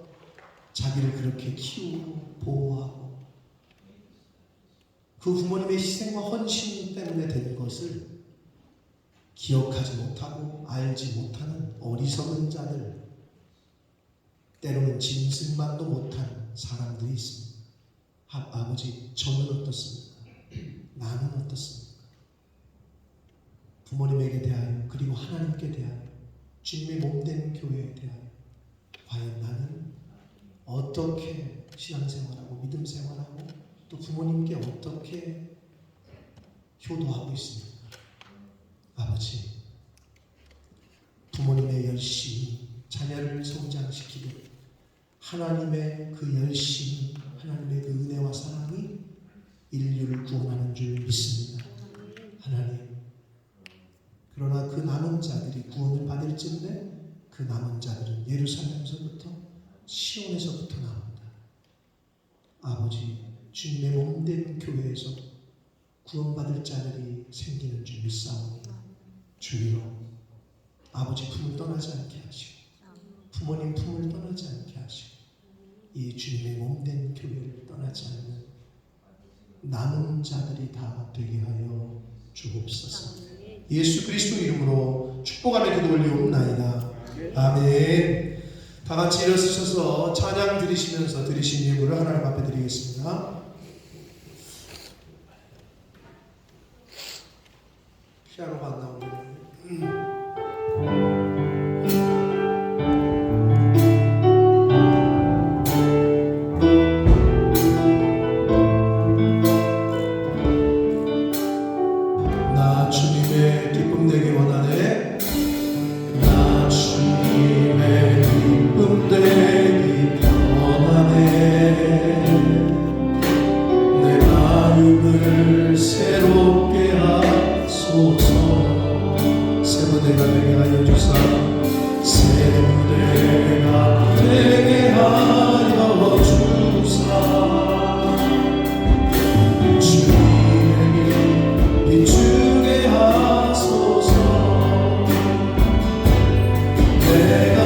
자기를 그렇게 키우고 보호하고, 그 부모님의 희생과 헌신 때문에 된 것을 기억하지 못하고 알지 못하는 어리석은 자들, 때로는 짐승만도 못한 사람들이 있습니다. 아버지, 저는 어떻습니까? 나는 어떻습니까? 부모님에게 대하여, 그리고 하나님께 대하여, 주님의 몸된 교회에 대하여 과연 나는 어떻게 신앙생활하고 믿음 생활하고 또 부모님께 어떻게 효도하고 있습니까? 아버지, 부모님의 열심히 자녀를 성장시키듯 하나님의 그 열심이, 하나님의 그 은혜와 사랑이 인류를 구원하는 줄 믿습니다. 하나님, 그러나 그 남은 자들이 구원을 받을 즈음에 그 남은 자들은 예루살렘에서부터, 시온에서부터 나온다. 아버지, 주님의 몸된 교회에서 구원받을 자들이 생기는 줄 믿사오니 주여, 아버지 품을 떠나지 않게 하시고 부모님 품을 떠나지 않게 하시고 이 주님의 몸된 교회를 떠나지 않는 남은 자들이 다 되게 하여 주옵소서. 예수 그리스도 이름으로 축복하며 기도 올리옵나이다. 아멘. 다 같이 일어서셔서 찬양 드리시면서 드리신 예물을 하나님 앞에 드리겠습니다. 피아노가 안 나오네요. 나 주님의 기쁨 되기 원하네. 나 주님의 기쁨 되기 원하네. 내 마음을 새롭게 하소서. 새 무대가 되게 하여 주사. 새 무대가 되게 하여 주사. 주님의 비추게 하소서. 내가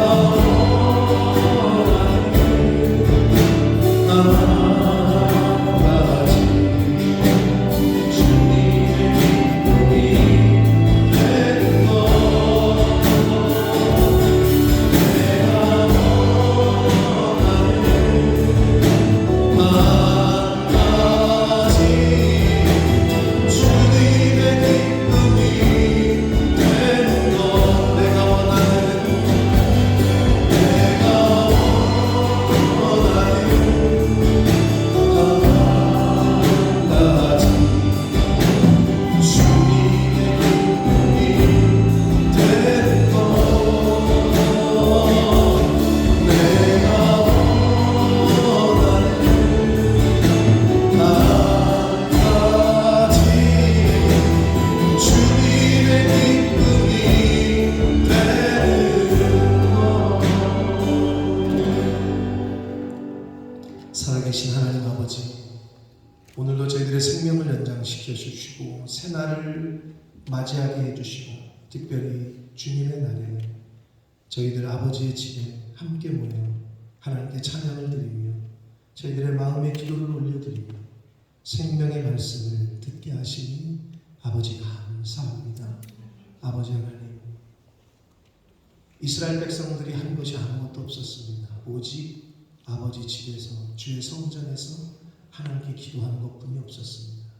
나가지 주님의 기쁨이 되는 것. 내가 나가지 주님의 기쁨이 되는 것. 내가 원하는 나가지 주님의 기쁨이 되는 것. 내가 원하는 나가지 주님의 기쁨이 되는 것. 살아계신 하나님 아버지, 오늘도 저희들의 생명을 연장시켜 주시고 새날을 맞이하게 해주시고, 특별히 주님의 날에 저희들 아버지의 집에 함께 모여 하나님께 찬양을 드리며 저희들의 마음의 기도를 올려드리며 생명의 말씀을 듣게 하시니 아버지 감사합니다. 아버지 하나님, 이스라엘 백성들이 한 것이 아무것도 없었습니다. 오직 아버지 집에서 주의 성전에서 하나님께 기도하는 것뿐이 없었습니다.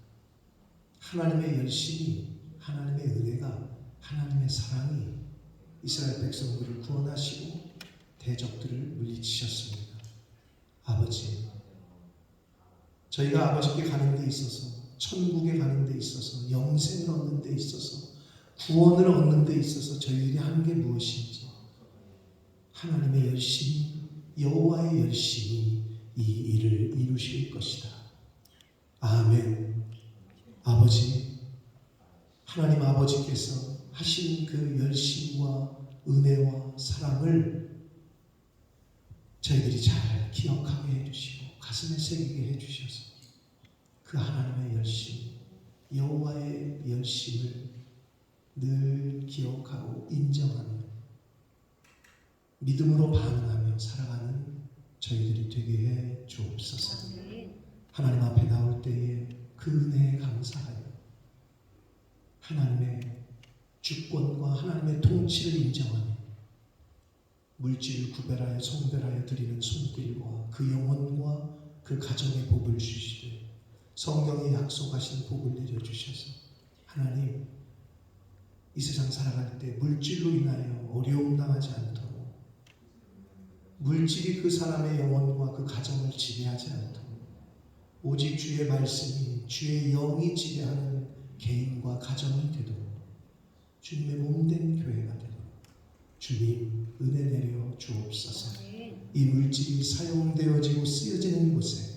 하나님의 열심이, 하나님의 은혜가, 하나님의 사랑이 이스라엘 백성들을 구원하시고 대적들을 물리치셨습니다. 아버지, 저희가 아버지께 가는 데 있어서, 천국에 가는 데 있어서, 영생을 얻는 데 있어서, 구원을 얻는 데 있어서 저희들이 하는 게 무엇인지, 하나님의 열심이, 여호와의 열심이 이 일을 이루실 것이다. 아멘. 아버지, 하나님 아버지께서 하신 그 열심과 은혜와 사랑을 저희들이 잘 기억하게 해주시고 가슴에 새기게 해주셔서 그 하나님의 열심, 여호와의 열심을 늘 기억하고 인정하며 믿음으로 반응하며 살아가는 저희들이 되게 해 주옵소서. 하나님 앞에 나올 때에 그 은혜에 감사하여 하나님의 주권과 하나님의 통치를 인정하며 물질을 구별하여 성별하여 드리는 손길과 그 영혼과 그 가정의 복을 주시되 성경에 약속하신 복을 내려주셔서 하나님, 이 세상 살아갈 때 물질로 인하여 어려움 당하지 않도록, 물질이 그 사람의 영혼과 그 가정을 지배하지 않도록 오직 주의 말씀이, 주의 영이 지배하는 개인과 가정이 되도록 주님의 몸된 교회가 되도록 주님 은혜 내려 주옵소서. 이 물질이 사용되어지고 쓰여지는 곳에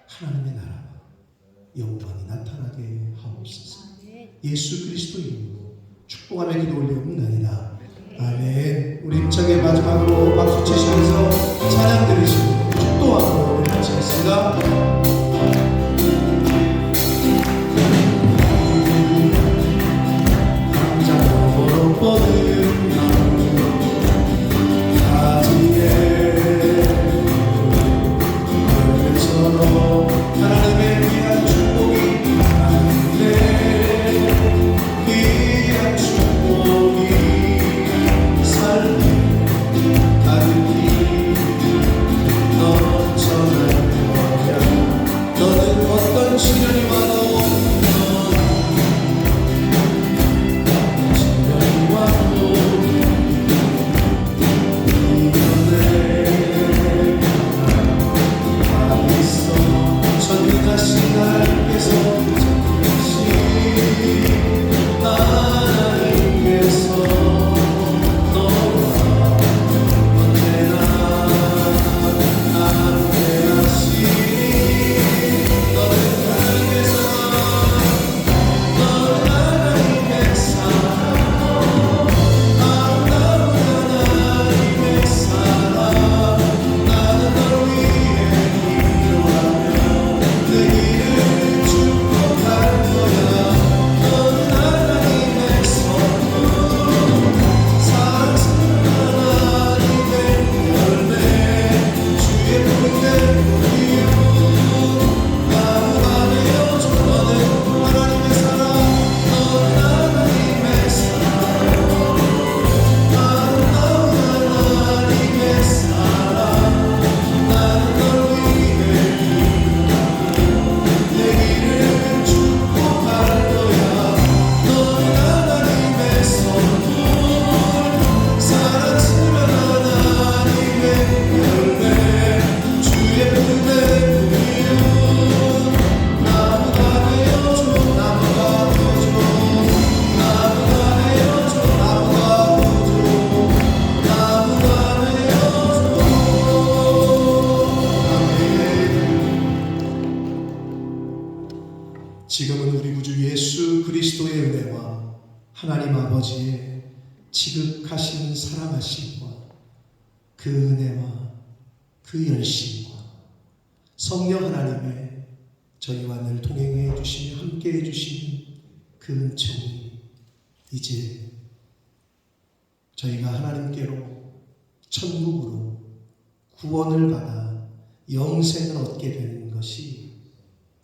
하나님의 나라와 영광이 나타나게 하옵소서. 예수 그리스도 이름으로 축복하며 기도 올려옵나이다. 아멘. 우리 입장의 마지막으로 박수 치시면서 찬양 들으시고 축도하고 마치겠습니다. 강장으로 뻗은 나무 가지에 별처럼 하나님의 귀한 축복이 가는데 귀한 축복이 삶에 가득히 넘쳐날 거야. 너는 어떤 시련이 와도 시련이 와도 이겨내 가 있어. 전능하신 하나님께서 하나님께서 너와 언제나 함께 하시니 너는 하나님의 사랑, 너는 하나님의 사랑, 아름다운 하나님의 사랑. 나는 널 위해 기도하며 내 길을 축복할 거야. 너는 하나님의 선물, 사랑스러운 하나님의 열매, 주의 복된 이유 나무가 되어줘. 너는 하나님의 사랑, 너는 하나님의 사랑, 아름다운 하나님의 사랑. 나는 널 위해 내 길을 축복할 거야. 너는 하나님의 선물, 사랑스러운 하나님의 열매, 주의 복된 이유 나무가 되어줘. 나무가 되어줘. 나무가 되어줘. 나무가 되어줘. 나무가 되어줘. 아멘. 지금은 우리 구주 예수 그리스도의 은혜와 하나님 아버지의 지극하신 사랑하심과 그 은혜와 그 열심과 성령 하나님의 저희와 늘 동행해 주시며 함께 해 주시는 그 은총이 이제 저희가 하나님께로 천국으로 구원을 받아 영생을 얻게 되는 것이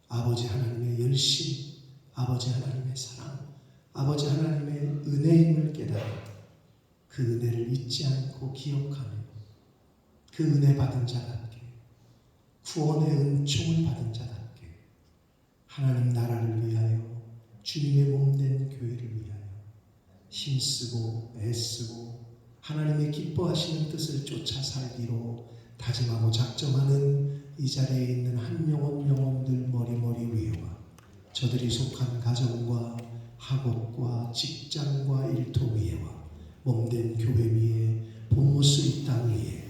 아버지 하나님의 열심, 아버지 하나님의 사랑, 아버지 하나님의 은혜임을 깨달아 그 은혜를 잊지 않고 기억하며 그 은혜 받은 자답게, 구원의 은총을 받은 자답게 하나님 나라를 위하여 주님의 몸된 교회를 위하여 힘쓰고 애쓰고 하나님의 기뻐하시는 뜻을 쫓아 살기로 다짐하고 작정하는 이 자리에 있는 한 영혼들 머리머리 위에와 저들이 속한 가정과 학업과 직장과 일터 위에와 몸된 교회 위에 본모스 이 땅 위에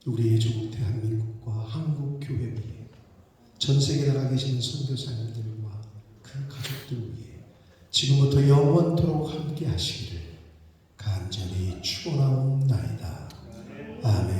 우리의 조국 대한민국과 한국 교회 위에 전 세계 나가 계시는 선교사님들과 그 가족들 위해 지금부터 영원토록 함께 하시기를 간절히 축원하옵나이다. 아멘.